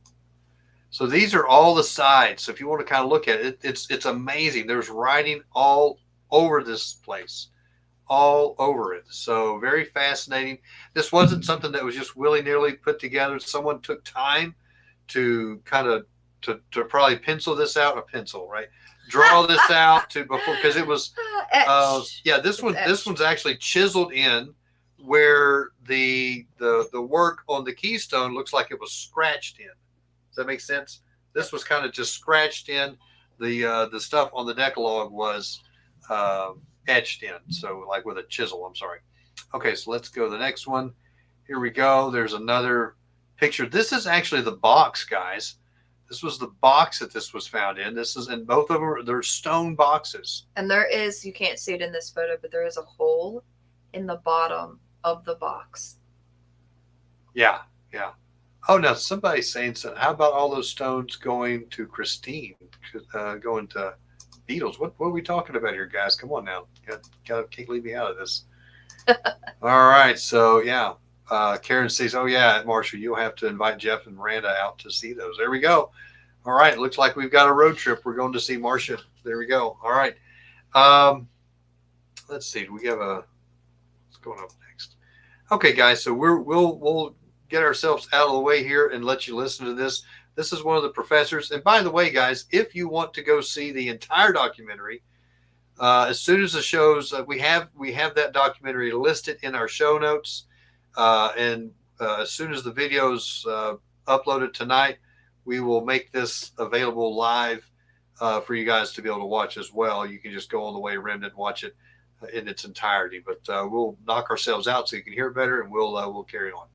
So these are all the sides. So if you want to kind of look at it, it's amazing. There's writing all over this place, all over it. So very fascinating. This wasn't something that was just willy-nilly put together. Someone took time to kind of to probably pencil this out, right? Draw this out because it was this one's actually chiseled in where the work on the keystone looks like it was scratched in. Does that make sense? This was kind of just scratched in. The stuff on the Decalogue was etched in, so like with a chisel. I'm sorry. Okay, so let's go to the next one. Here we go. There's another picture. This is actually the box, guys. This was the box that this was found in. This is in both of them. They're stone boxes. And there is, you can't see it in this photo, but there is a hole in the bottom of the box. Yeah. Oh, now somebody's saying something. How about all those stones going to Christine, going to Beatles? What are we talking about here, guys? Come on now. Can't leave me out of this. All right. So, yeah. Karen says, oh, yeah, Marshall, you'll have to invite Jeff and Miranda out to see those. There we go. All right. Looks like we've got a road trip. We're going to see Marcia. There we go. All right. Let's see. We have what's going up next? Okay, guys. So we'll get ourselves out of the way here and let you listen to this. This is one of the professors. And by the way, guys, if you want to go see the entire documentary, as soon as the shows, we have that documentary listed in our show notes. And as soon as the video's uploaded tonight, we will make this available live for you guys to be able to watch as well. You can just go on the Way Remnant and watch it in its entirety. But we'll knock ourselves out so you can hear it better, and we'll carry on.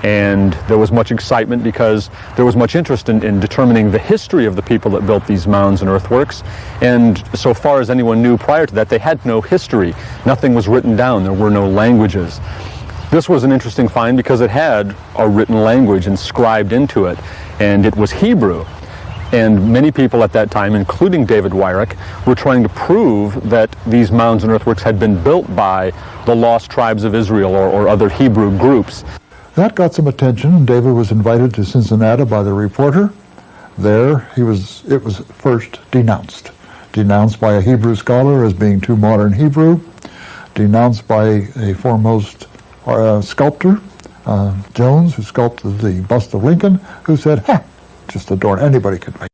And there was much excitement because there was much interest in determining the history of the people that built these mounds and earthworks. And so far as anyone knew prior to that, they had no history. Nothing was written down. There were no languages. This was an interesting find because it had a written language inscribed into it, and it was Hebrew. And many people at that time, including David Wyrick, were trying to prove that these mounds and earthworks had been built by the lost tribes of Israel or other Hebrew groups. That got some attention, and David was invited to Cincinnati by the reporter. There, it was first denounced by a Hebrew scholar as being too modern Hebrew, denounced by a foremost sculptor, Jones, who sculpted the bust of Lincoln, who said, just adorn, anybody could make.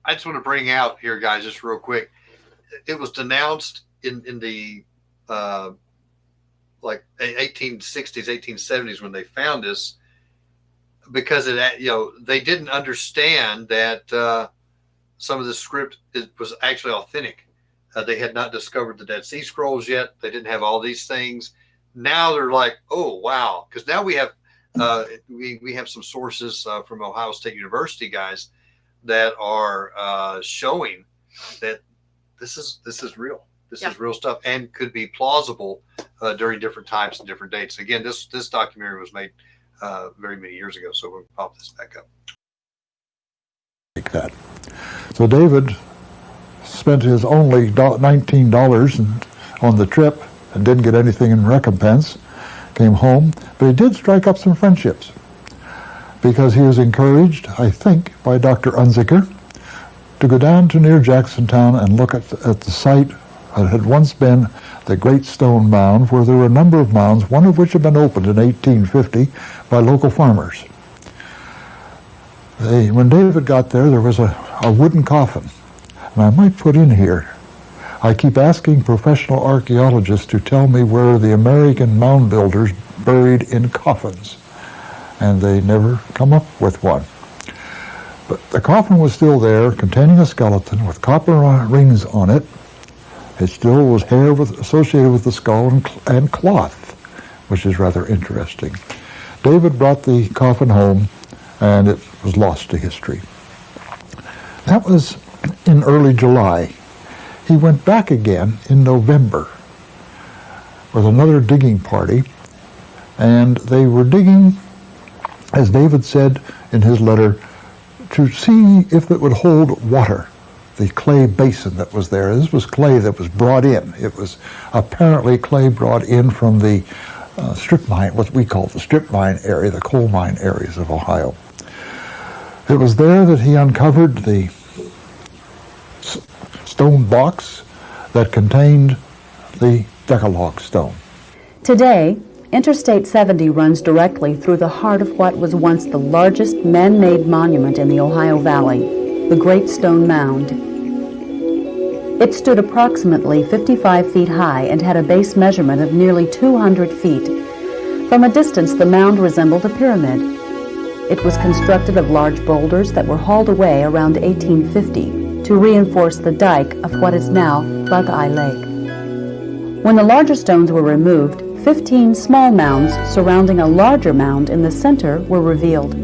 I just want to bring out here, guys, just real quick. It was denounced in the like 1860s, 1870s when they found this, because they didn't understand that some of the script was actually authentic. They had not discovered the Dead Sea Scrolls yet. They didn't have all these things. Now they're like, oh wow, because now we have we have some sources from Ohio State University, guys, that are showing that this is real. This is real stuff and could be plausible during different times and different dates. Again, this documentary was made very many years ago, so we'll pop this back up. Like that. So David spent his only $19 on the trip and didn't get anything in recompense. Came home, but he did strike up some friendships because he was encouraged, I think, by Dr. Unzicker to go down to near Jacksontown and look at the site that had once been the Great Stone Mound, where there were a number of mounds, one of which had been opened in 1850 by local farmers. When David got there was a wooden coffin. And I might put in here, I keep asking professional archaeologists to tell me where the American mound builders buried in coffins, and they never come up with one. But the coffin was still there, containing a skeleton with copper rings on it. It still was hair associated with the skull and cloth, which is rather interesting. David brought the coffin home, and it was lost to history. That was in early July. He went back again in November with another digging party, and they were digging, as David said in his letter, to see if it would hold water. The clay basin that was there. This was clay that was brought in. It was apparently clay brought in from the strip mine, what we call the strip mine area, the coal mine areas of Ohio. It was there that he uncovered the stone box that contained the Decalogue stone. Today, Interstate 70 runs directly through the heart of what was once the largest man-made monument in the Ohio Valley, the Great Stone Mound. It stood approximately 55 feet high and had a base measurement of nearly 200 feet. From a distance, the mound resembled a pyramid. It was constructed of large boulders that were hauled away around 1850 to reinforce the dike of what is now Buckeye Lake. When the larger stones were removed, 15 small mounds surrounding a larger mound in the center were revealed.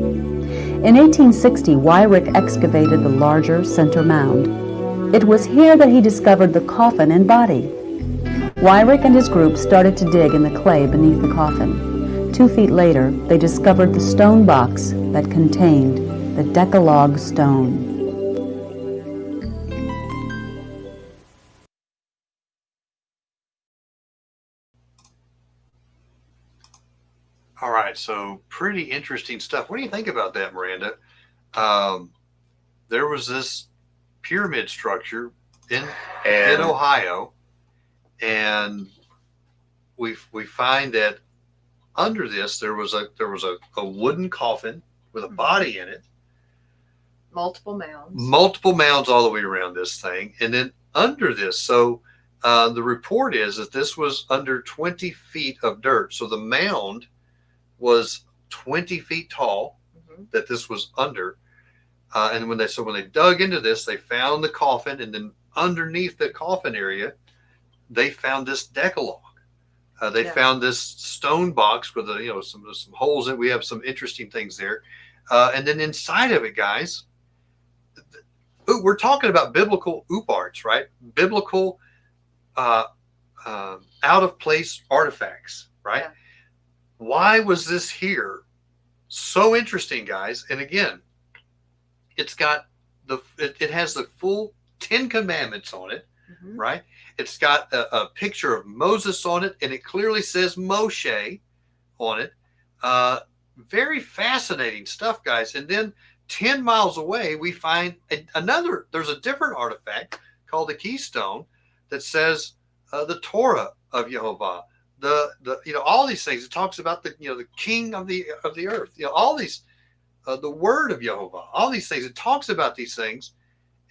In 1860, Wyrick excavated the larger center mound. It was here that he discovered the coffin and body. Wyrick and his group started to dig in the clay beneath the coffin. 2 feet later, they discovered the stone box that contained the Decalogue stone. All right, so pretty interesting stuff. What do you think about that, Miranda? There was this pyramid structure in Ohio, and we find that under this there was a wooden coffin with a body in it, Multiple mounds all the way around this thing, and then under this, so the report is that this was under 20 feet of dirt. So the mound was 20 feet tall, that this was under. And when they dug into this, they found the coffin, and then underneath the coffin area, they found this Decalogue. They found this stone box with some holes in it. We have some interesting things there. And then inside of it, guys, we're talking about biblical OOParts, right? Biblical out of place artifacts, right? Yeah. Why was this here? So interesting, guys. And again, it's got it has the full 10 commandments on it, right? It's got a picture of Moses on it, and it clearly says Moshe on it. Very fascinating stuff, guys. And then 10 miles away, we find there's a different artifact called the Keystone that says the Torah of Jehovah. All these things. It talks about the king of the earth. All these, the word of Jehovah. All these things. It talks about these things,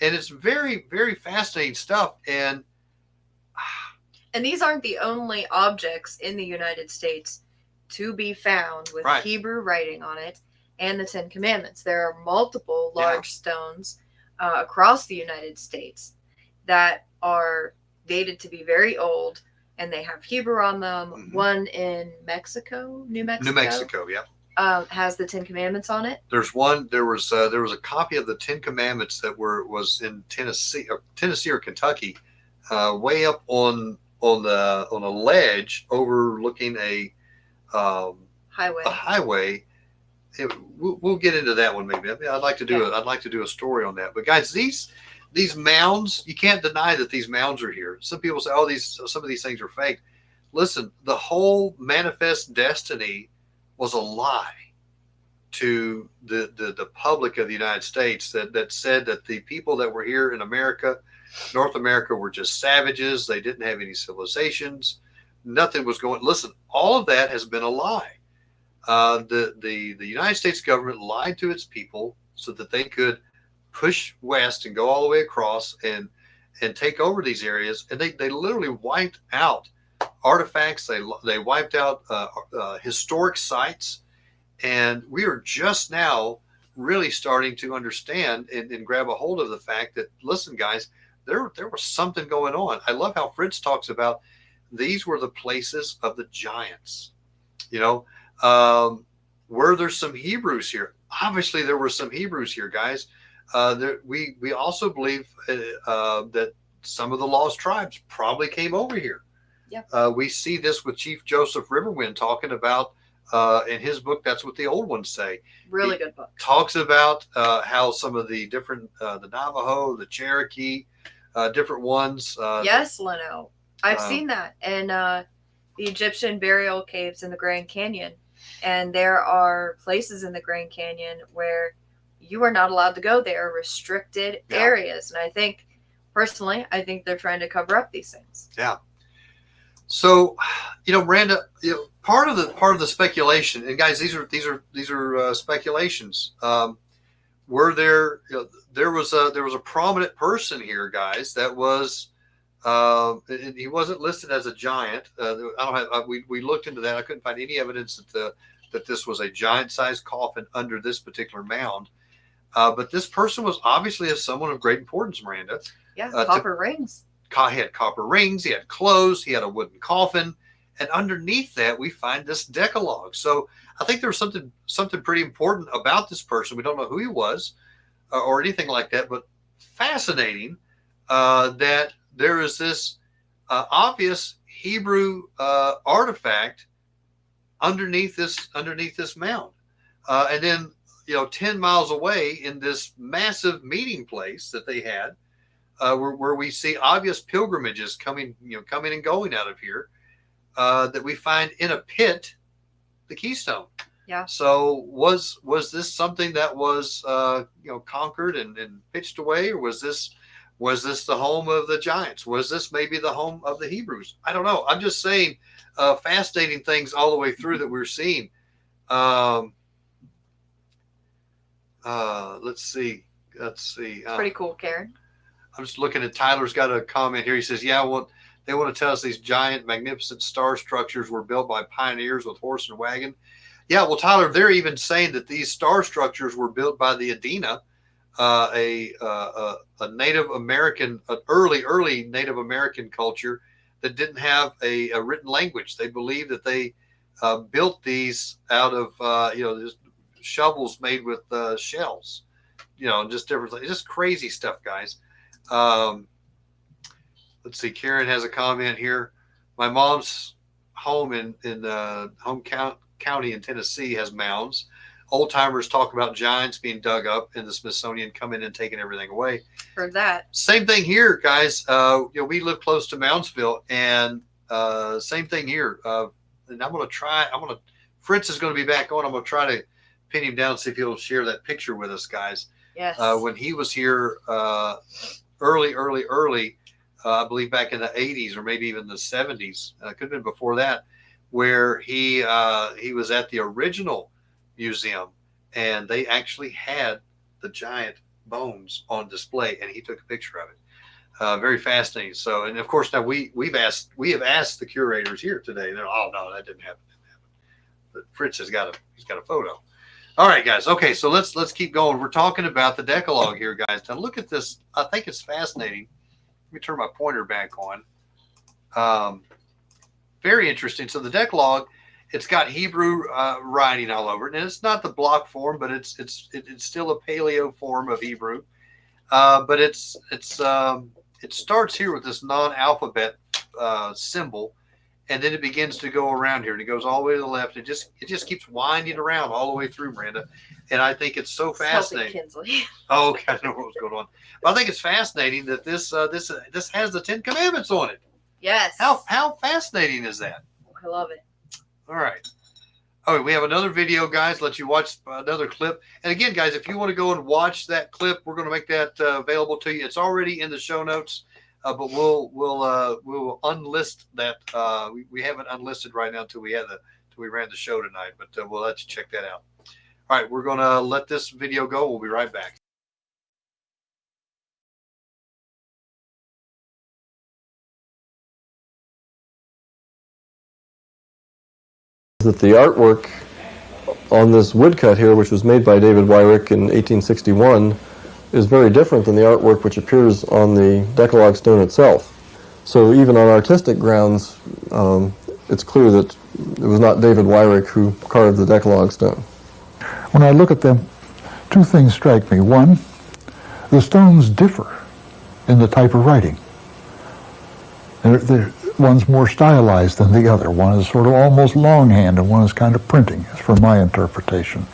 and it's very, very fascinating stuff. And these aren't the only objects in the United States to be found with Hebrew writing on it and the 10 Commandments. There are multiple large stones across the United States that are dated to be very old, and they have Hebrew on them. One in New Mexico, has the 10 Commandments on it. There was a copy of the 10 Commandments that was in Tennessee or Kentucky, way up on a ledge overlooking a highway. We'll get into that one maybe. I'd like to do a story on that. But guys, these mounds, you can't deny that these mounds are here. Some people say, some of these things are fake. Listen, the whole manifest destiny was a lie to the public of the United States that said that the people that were here in America, North America, were just savages. They didn't have any civilizations. Nothing was going. Listen, all of that has been a lie. The United States government lied to its people so that they could push west and go all the way across and take over these areas. And they literally wiped out artifacts. They wiped out historic sites. And we are just now really starting to understand and grab a hold of the fact that, listen, guys, there was something going on. I love how Fritz talks about these were the places of the giants. Were there some Hebrews here? Obviously, there were some Hebrews here, guys. We also believe that some of the lost tribes probably came over here. Yeah. We see this with Chief Joseph Riverwind talking about in his book. That's what the old ones say. Really good book. Talks about how some of the different the Navajo, the Cherokee, different ones. Yes, Leno. I've seen that in the Egyptian burial caves in the Grand Canyon. And there are places in the Grand Canyon where you are not allowed to go there, restricted areas. And I think, personally, they're trying to cover up these things. Yeah. So, Miranda, part of the speculation, and guys, these are speculations. Were there was a prominent person here, guys, that was he wasn't listed as a giant. We looked into that. I couldn't find any evidence that this was a giant-sized coffin under this particular mound. But this person was obviously someone of great importance, Miranda. Yeah, copper rings. He had copper rings. He had clothes. He had a wooden coffin, And underneath that, we find this Decalogue. So I think there's something pretty important about this person. We don't know who he was or anything like that, but fascinating that there is this obvious Hebrew artifact underneath this mound. And then, 10 miles away in this massive meeting place that they had, where we see obvious pilgrimages coming and going out of here, that we find in a pit, the keystone. Yeah. So was this something that was conquered and pitched away, or was this the home of the giants? Was this maybe the home of the Hebrews? I don't know. I'm just saying, fascinating things all the way through that we're seeing. Let's see. Pretty cool, Karen. I'm just looking at Tyler's got a comment here. He says, yeah, well, they want to tell us these giant, magnificent star structures were built by pioneers with horse and wagon. Yeah, well, Tyler, they're even saying that these star structures were built by the Adena, a Native American, an early Native American culture that didn't have a written language. They believe that they built these out of just shovels made with shells, just different things. Just crazy stuff, guys. Let's see. Karen has a comment here. My mom's home in home county in Tennessee has mounds. Old timers talk about giants being dug up and the Smithsonian coming in and taking everything away. Heard that. Same thing here, guys. We live close to Moundsville, and same thing here. And Fritz is going to be back on. I'm going to try to pin him down, see if he'll share that picture with us, guys. Yes. When he was here early, I believe back in the 80s or maybe even the 70s, could have been before that, where he was at the original museum, and they actually had the giant bones on display, and he took a picture of it. Very fascinating. So, and of course, now we have asked the curators here today. They're, oh no, that didn't happen. But Fritz he's got a photo. All right, guys. Okay, so let's keep going. We're talking about the Decalogue here, guys. Now look at this. I think it's fascinating. Let me turn my pointer back on. Very interesting. So the Decalogue, it's got Hebrew writing all over it, and it's not the block form, but it's still a paleo form of Hebrew. But it starts here with this non-alphabet symbol, and then it begins to go around here, and it goes all the way to the left. It just keeps winding around all the way through, Miranda. And I think it's so fascinating. Kinsley. Oh, okay, I know what was going on. But I think it's fascinating that this has the 10 Commandments on it. Yes. How fascinating is that? I love it. All right. Oh, we have another video, guys. Let you watch another clip. And again, guys, if you want to go and watch that clip, we're going to make that available to you. It's already in the show notes, but we'll unlist that. We haven't unlisted right now until we ran the show tonight, but we'll let you check that out. All right, we're going to let this video go. We'll be right back. That the artwork on this woodcut here, which was made by David Wyrick in 1861, is very different than the artwork which appears on the Decalogue stone itself. So even on artistic grounds, it's clear that it was not David Wyrick who carved the Decalogue stone. When I look at them, two things strike me. One, the stones differ in the type of writing. One's more stylized than the other. One is sort of almost longhand, and one is kind of printing, from my interpretation.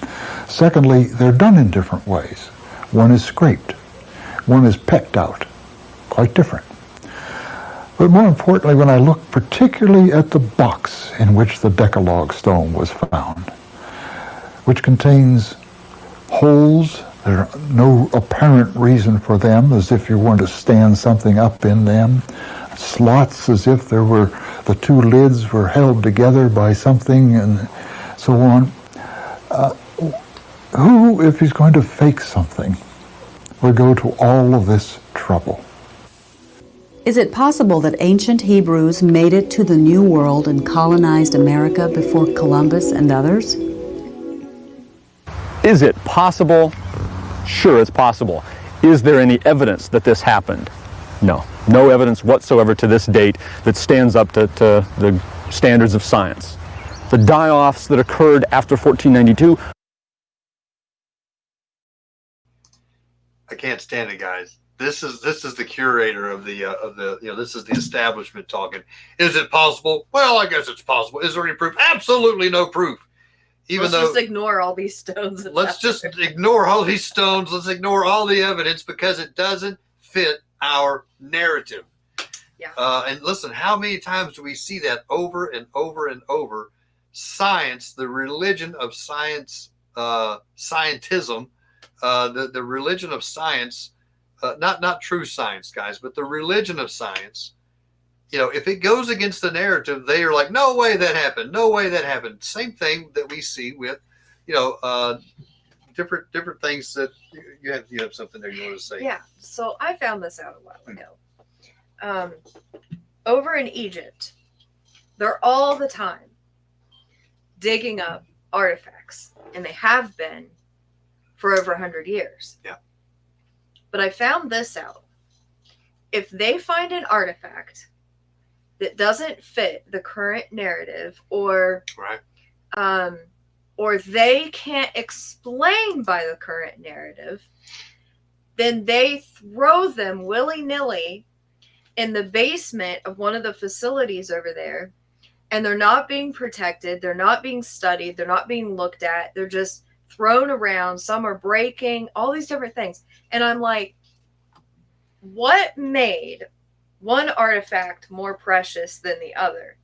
Secondly, they're done in different ways. One is scraped. One is pecked out. Quite different. But more importantly, when I look particularly at the box in which the Decalogue stone was found, which contains holes, there are no apparent reason for them, as if you were to stand something up in them, slots as if the two lids were held together by something, and so on. Who, if he's going to fake something, would go to all of this trouble? Is it possible that ancient Hebrews made it to the New World and colonized America before Columbus and others? Is it possible? Sure, it's possible. Is there any evidence that this happened? No. No evidence whatsoever to this date that stands up to the standards of science. The die-offs that occurred after 1492. I can't stand it, guys. This is the curator of the this is the establishment talking. Is it possible? Well, I guess it's possible. Is there any proof? Absolutely no proof. Let's just ignore all these stones. Let's just ignore all these stones. Let's ignore all the evidence because it doesn't fit our narrative. Yeah. And listen, how many times do we see that over and over and over? Science, the religion of science, scientism, the religion of science, not true science, guys, but the religion of science. If it goes against the narrative, they are like, no way that happened. No way that happened. Same thing that we see with, different things that you have something there you want to say. Yeah. So I found this out a while ago. Over in Egypt, they're all the time digging up artifacts, and they have been for over 100 years. Yeah. But I found this out. If they find an artifact that doesn't fit the current narrative, or they can't explain by the current narrative, then they throw them willy-nilly in the basement of one of the facilities over there, and they're not being protected, they're not being studied, they're not being looked at, they're just thrown around, some are breaking, all these different things. And I'm like, what made one artifact more precious than the other?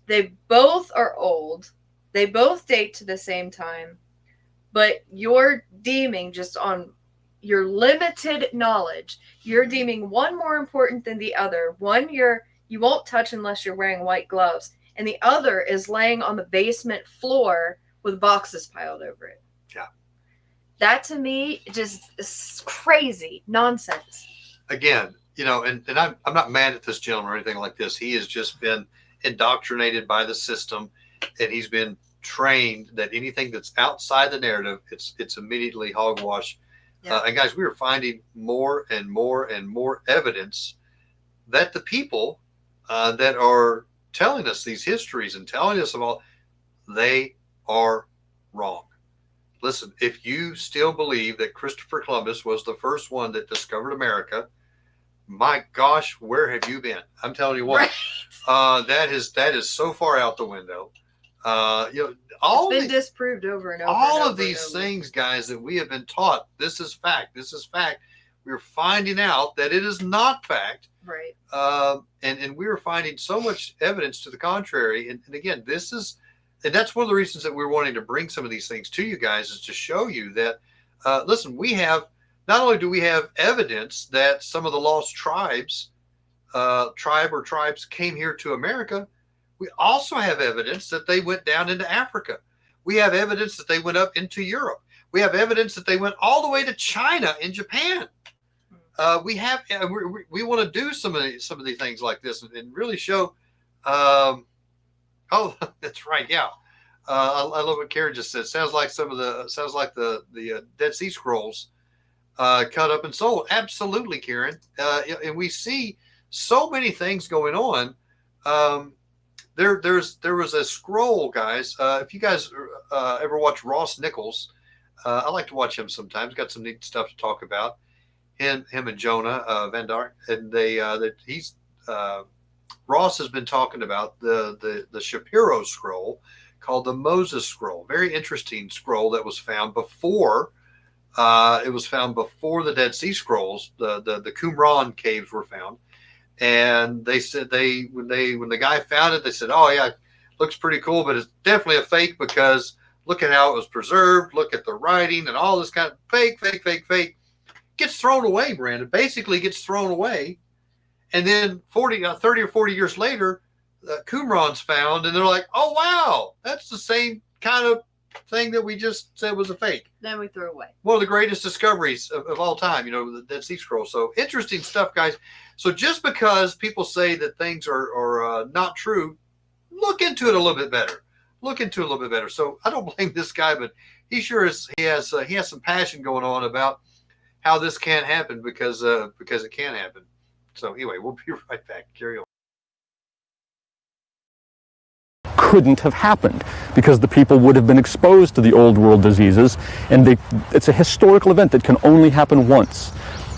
They both are old. They both date to the same time. But you're deeming, just on your limited knowledge, you're deeming one more important than the other. One you won't touch unless you're wearing white gloves. And the other is laying on the basement floor with boxes piled over it. Yeah. That to me just is crazy nonsense. Again, and I'm not mad at this gentleman or anything like this. He has just been indoctrinated by the system, and he's been trained that anything that's outside the narrative, it's immediately hogwash. Yeah. And guys, we are finding more and more and more evidence that the people that are telling us these histories and telling us about, they are wrong. Listen, if you still believe that Christopher Columbus was the first one that discovered America, my gosh, where have you been? I'm telling you what, that is so far out the window. It's been disproved over and over. All of these things, guys, that we have been taught, this is fact. This is fact. We're finding out that it is not fact. Right. And we are finding so much evidence to the contrary. And again, and that's one of the reasons that we're wanting to bring some of these things to you guys, is to show you that, listen, not only do we have evidence that some of the lost tribes came here to America, we also have evidence that they went down into Africa. We have evidence that they went up into Europe. We have evidence that they went all the way to China and Japan. We want to do some of these things like this and really show. Oh, that's right. Yeah. I love what Karen just said. Sounds like the Dead Sea Scrolls cut up and sold. Absolutely, Karen. And we see so many things going on. There was a scroll, guys. If you guys ever watch Ross Nichols, I like to watch him sometimes. Got some neat stuff to talk about. Him and Jonah Van Dark, and Ross has been talking about the Shapiro scroll called the Moses scroll. Very interesting scroll that was found before. It was found before the Dead Sea Scrolls. The Qumran caves were found. And they said when the guy found it, they said, "Oh yeah, looks pretty cool, but it's definitely a fake because look at how it was preserved. Look at the writing and all this kind of fake. Gets thrown away, Miranda. Basically gets thrown away, and then 30 or 40 years later, Qumran's found, and they're like, "Oh wow, that's the same kind of thing that we just said was a fake." Then we threw away. One of the greatest discoveries of all time, the Dead Sea Scrolls. So interesting stuff, guys. So just because people say that things are not true, look into it a little bit better. So I don't blame this guy, but he sure is. He has some passion going on about how this can't happen because it can happen. So anyway, we'll be right back. Carry on. couldn't have happened because the people would have been exposed to the old world diseases, and it's a historical event that can only happen once.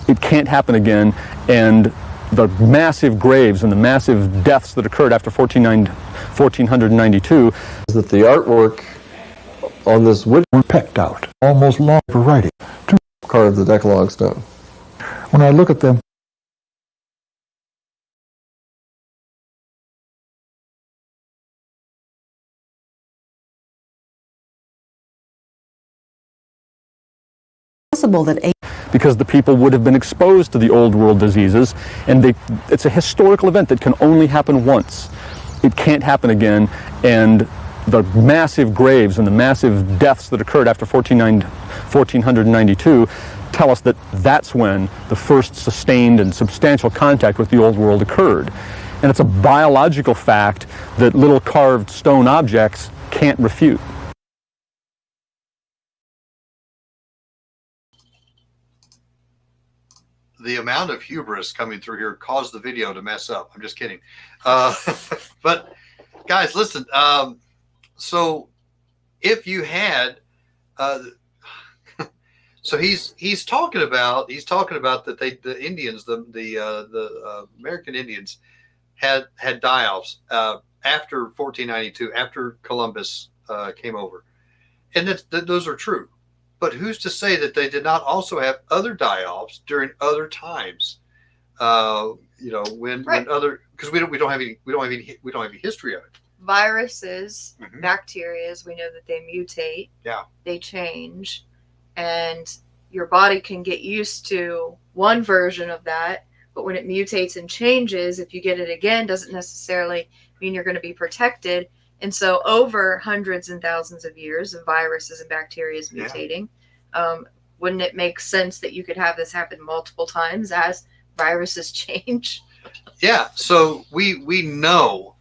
It can't happen again, and the massive graves and the massive deaths that occurred after 1492 is that the artwork on this wood Were pecked out, almost long for writing. To carved the Decalogue stone. When I look at them, Possible that because the people would have been exposed to the old world diseases, and it's a historical event that can only happen once. It can't happen again, and the massive graves and the massive deaths that occurred after 1492 tell us that that's when the first sustained and substantial contact with the old world occurred. And it's a biological fact that little carved stone objects can't refute. The amount of hubris coming through here caused the video to mess up. I'm just kidding. But guys, listen. So if you had, so he's talking about that the Indians, the American Indians had die-offs after 1492, after Columbus came over, and those are true. But who's to say that they did not also have other die-offs during other times? When other, because we don't have any history of it. Viruses, bacteria, we know that they mutate. Yeah. They change, and your body can get used to one version of that. But when it mutates and changes, if you get it again, doesn't necessarily mean you're going to be protected. And so over hundreds and thousands of years of viruses and bacteria is mutating. Wouldn't it make sense that you could have this happen multiple times as viruses change? Yeah. So we know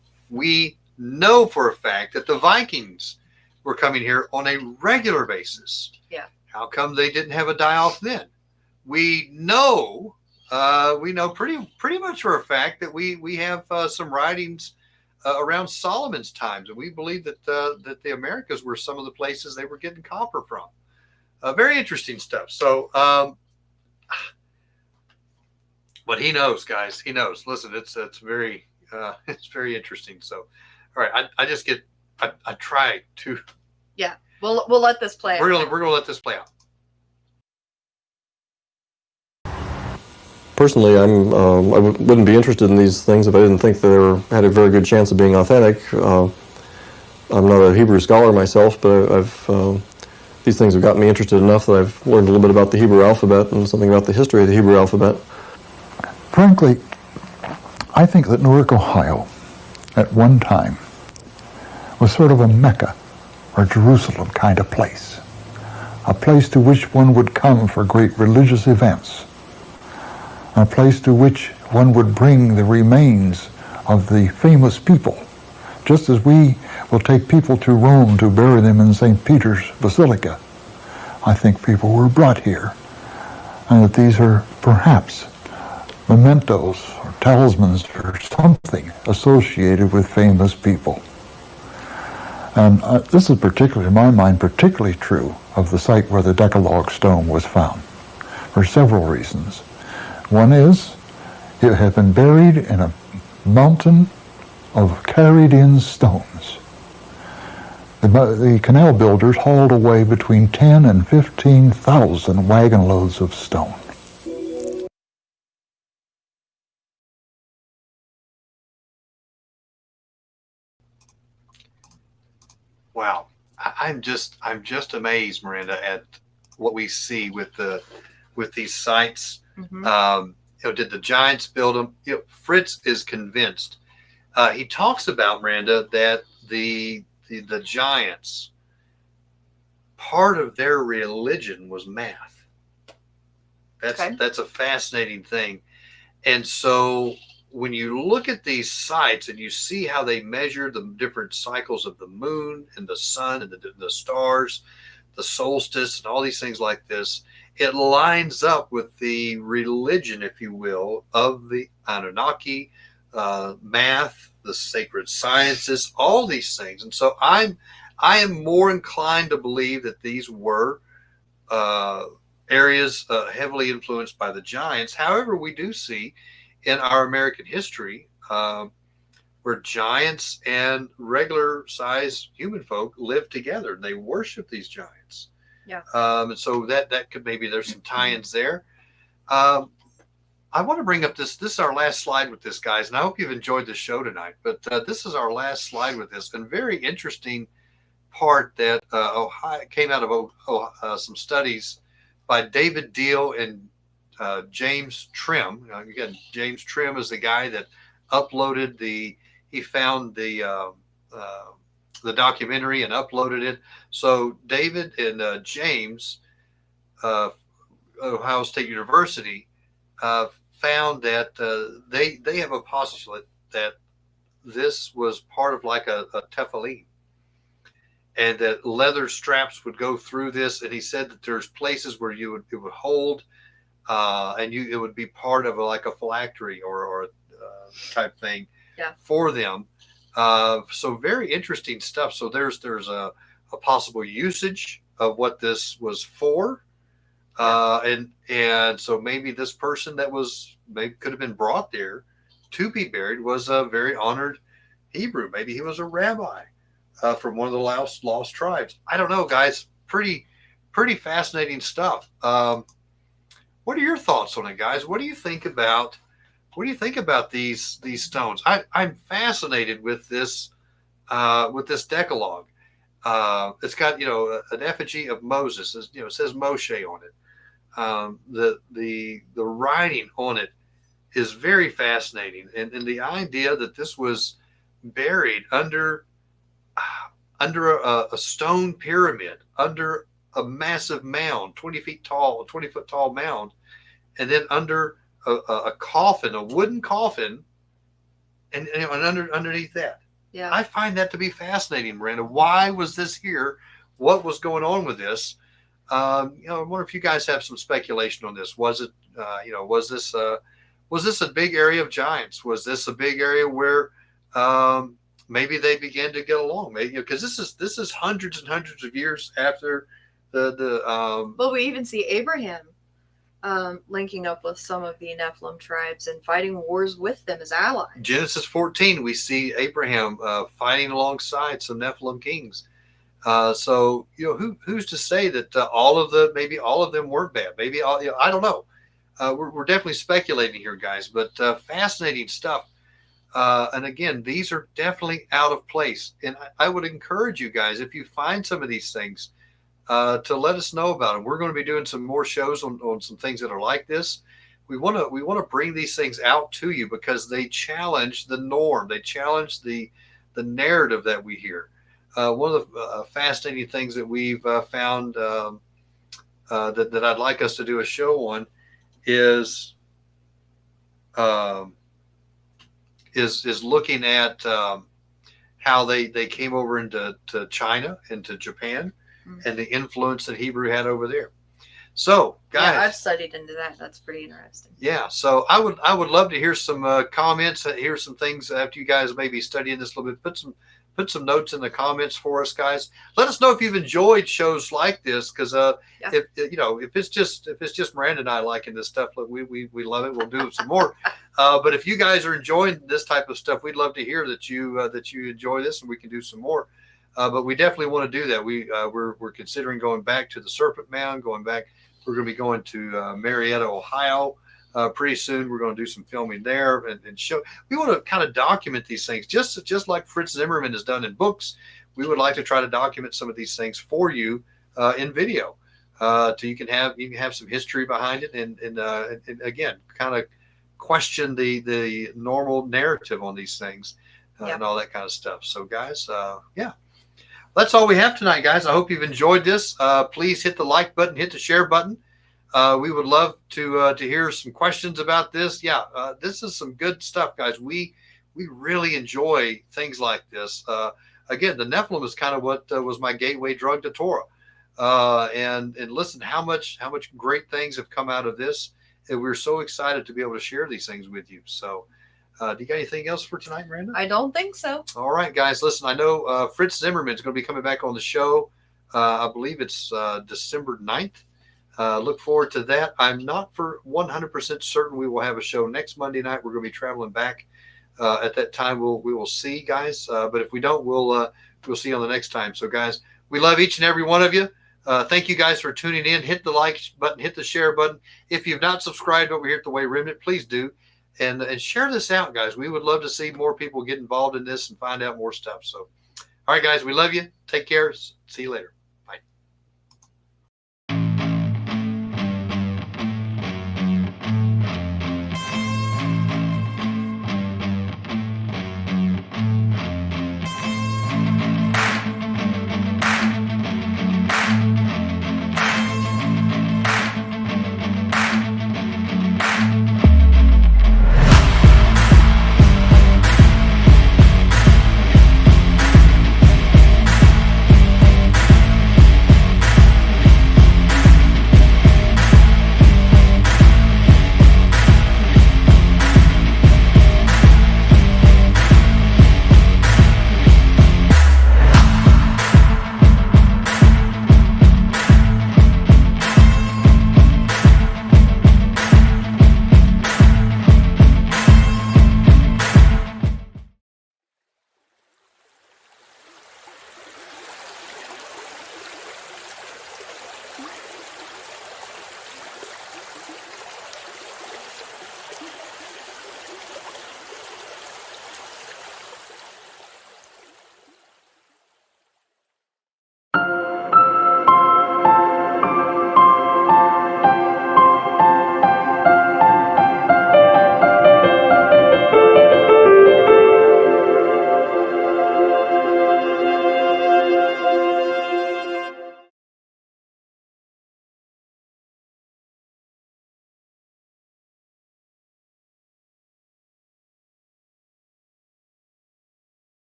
for a fact that the Vikings were coming here on a regular basis. Yeah. How come they didn't have a die-off then? We know pretty much for a fact that we have some writings around Solomon's times, and we believe that the Americas were some of the places they were getting copper from. Very interesting stuff. So, but he knows, guys. He knows. Listen, it's very interesting. So, all right, I try to. Yeah, we'll let this play out. We're gonna let this play out. Personally, I wouldn't be interested in these things if I didn't think they had a very good chance of being authentic. I'm not a Hebrew scholar myself, but these things have gotten me interested enough that I've learned a little bit about the Hebrew alphabet and something about the history of the Hebrew alphabet. frankly, I think that Newark, Ohio, at one time, was sort of a Mecca or Jerusalem kind of place, a place to which one would come for great religious events, a place to which one would bring the remains of the famous people, just as we will take people to Rome to bury them in St. Peter's Basilica. I think people were brought here, and that these are perhaps mementos or talismans or something associated with famous people. And this is particularly, in my mind, particularly true of the site where the Decalogue stone was found, for several reasons. One is, it had been buried in a mountain of carried-in stones. The canal builders hauled away between 10 and 15,000 wagon loads of stone. Wow, I'm just amazed, Miranda, at what we see with these sites. Mm-hmm. Did the giants build them? Fritz is convinced. He talks about, Miranda, that the giants, part of their religion was math. That's a fascinating thing. And so when you look at these sites and you see how they measure the different cycles of the moon and the sun and the stars, the solstice and all these things like this, it lines up with the religion, if you will, of the Anunnaki, math, the sacred sciences, all these things. And so I am more inclined to believe that these were areas heavily influenced by the giants. However, we do see in our American history where giants and regular sized human folk live together. They worship these giants. Yeah. And so that could, maybe there's some tie-ins there. I want to bring up this is our last slide with this, guys, and I hope you've enjoyed the show tonight. But this is our last slide with this, and very interesting part that Ohio came out of some studies by David Deal and James Trim. Again, James Trim is the guy that uploaded he found the documentary and uploaded it. So David and James, Ohio State University, found that they have a postulate that this was part of like a tefillin, and that leather straps would go through this. And he said that there's places where it would hold, and it would be part of like a phylactery or type thing for them. So very interesting stuff. So there's a possible usage of what this was for. And so maybe this person that could have been brought there to be buried was a very honored Hebrew. Maybe he was a rabbi from one of the lost tribes. I don't know, guys. Pretty fascinating stuff. What are your thoughts on it, guys? What do you think about these stones? I'm fascinated with this Decalogue. It's got an effigy of Moses. It says Moshe on it. The writing on it is very fascinating, and the idea that this was buried under a stone pyramid, under a massive mound, 20 foot tall mound, and then under a coffin, a wooden coffin, and underneath that. Yeah, I find that to be fascinating, Miranda. Why was this here? What was going on with this? I wonder if you guys have some speculation on this. Was it, was this a big area of giants? Was this a big area where maybe they began to get along? Maybe because this is hundreds and hundreds of years after the. Well, we even see Abraham linking up with some of the Nephilim tribes and fighting wars with them as allies. Genesis 14, we see Abraham fighting alongside some Nephilim kings. So who's to say that maybe all of them weren't bad? Maybe all, I don't know. We're definitely speculating here, guys, but fascinating stuff. And again, these are definitely out of place. And I would encourage you guys, if you find some of these things, to let us know about them. We're going to be doing some more shows on some things that are like this. We want to bring these things out to you because they challenge the norm. They challenge the narrative that we hear. One of the fascinating things that we've found that I'd like us to do a show on is looking at how they came over into China, into Japan, and the influence that Hebrew had over there. So, guys, yeah, I've studied into that. That's pretty interesting. Yeah, so I would love to hear some comments, hear some things after you guys maybe studying this a little bit. Put some notes in the comments for us, guys. Let us know if you've enjoyed shows like this, because if it's just Miranda and I liking this stuff, look, we love it. We'll do some more. But if you guys are enjoying this type of stuff, we'd love to hear that you enjoy this, and we can do some more. But we definitely want to do that. We're considering going back to the Serpent Mound, going back. We're going to be going to Marietta, Ohio. Pretty soon we're going to do some filming there and show. We want to kind of document these things, just like Fritz Zimmerman has done in books. We would like to try to document some of these things for you in video, so you can have some history behind it, and again, kind of question the normal narrative on these things and all that kind of stuff. So, guys, that's all we have tonight, guys. I hope you've enjoyed this. Please hit the like button, hit the share button. We would love to hear some questions about this. This is some good stuff, guys. We really enjoy things like this. Again, the Nephilim is kind of what was my gateway drug to Torah. And listen, how much great things have come out of this. And we're so excited to be able to share these things with you. So Do you got anything else for tonight, Miranda? I don't think so. All right, guys. Listen, I know Fritz Zimmerman's going to be coming back on the show. I believe it's December 9th. Look forward to that. I'm not for 100% certain we will have a show next Monday night. We're going to be traveling back at that time. We will see, guys. But if we don't, we'll see you on the next time. So, guys, we love each and every one of you. Thank you guys for tuning in. Hit the like button, hit the share button. If you've not subscribed over here at the Way Remnant, please do. And share this out, guys. We would love to see more people get involved in this and find out more stuff. So, all right, guys, we love you. Take care. See you later.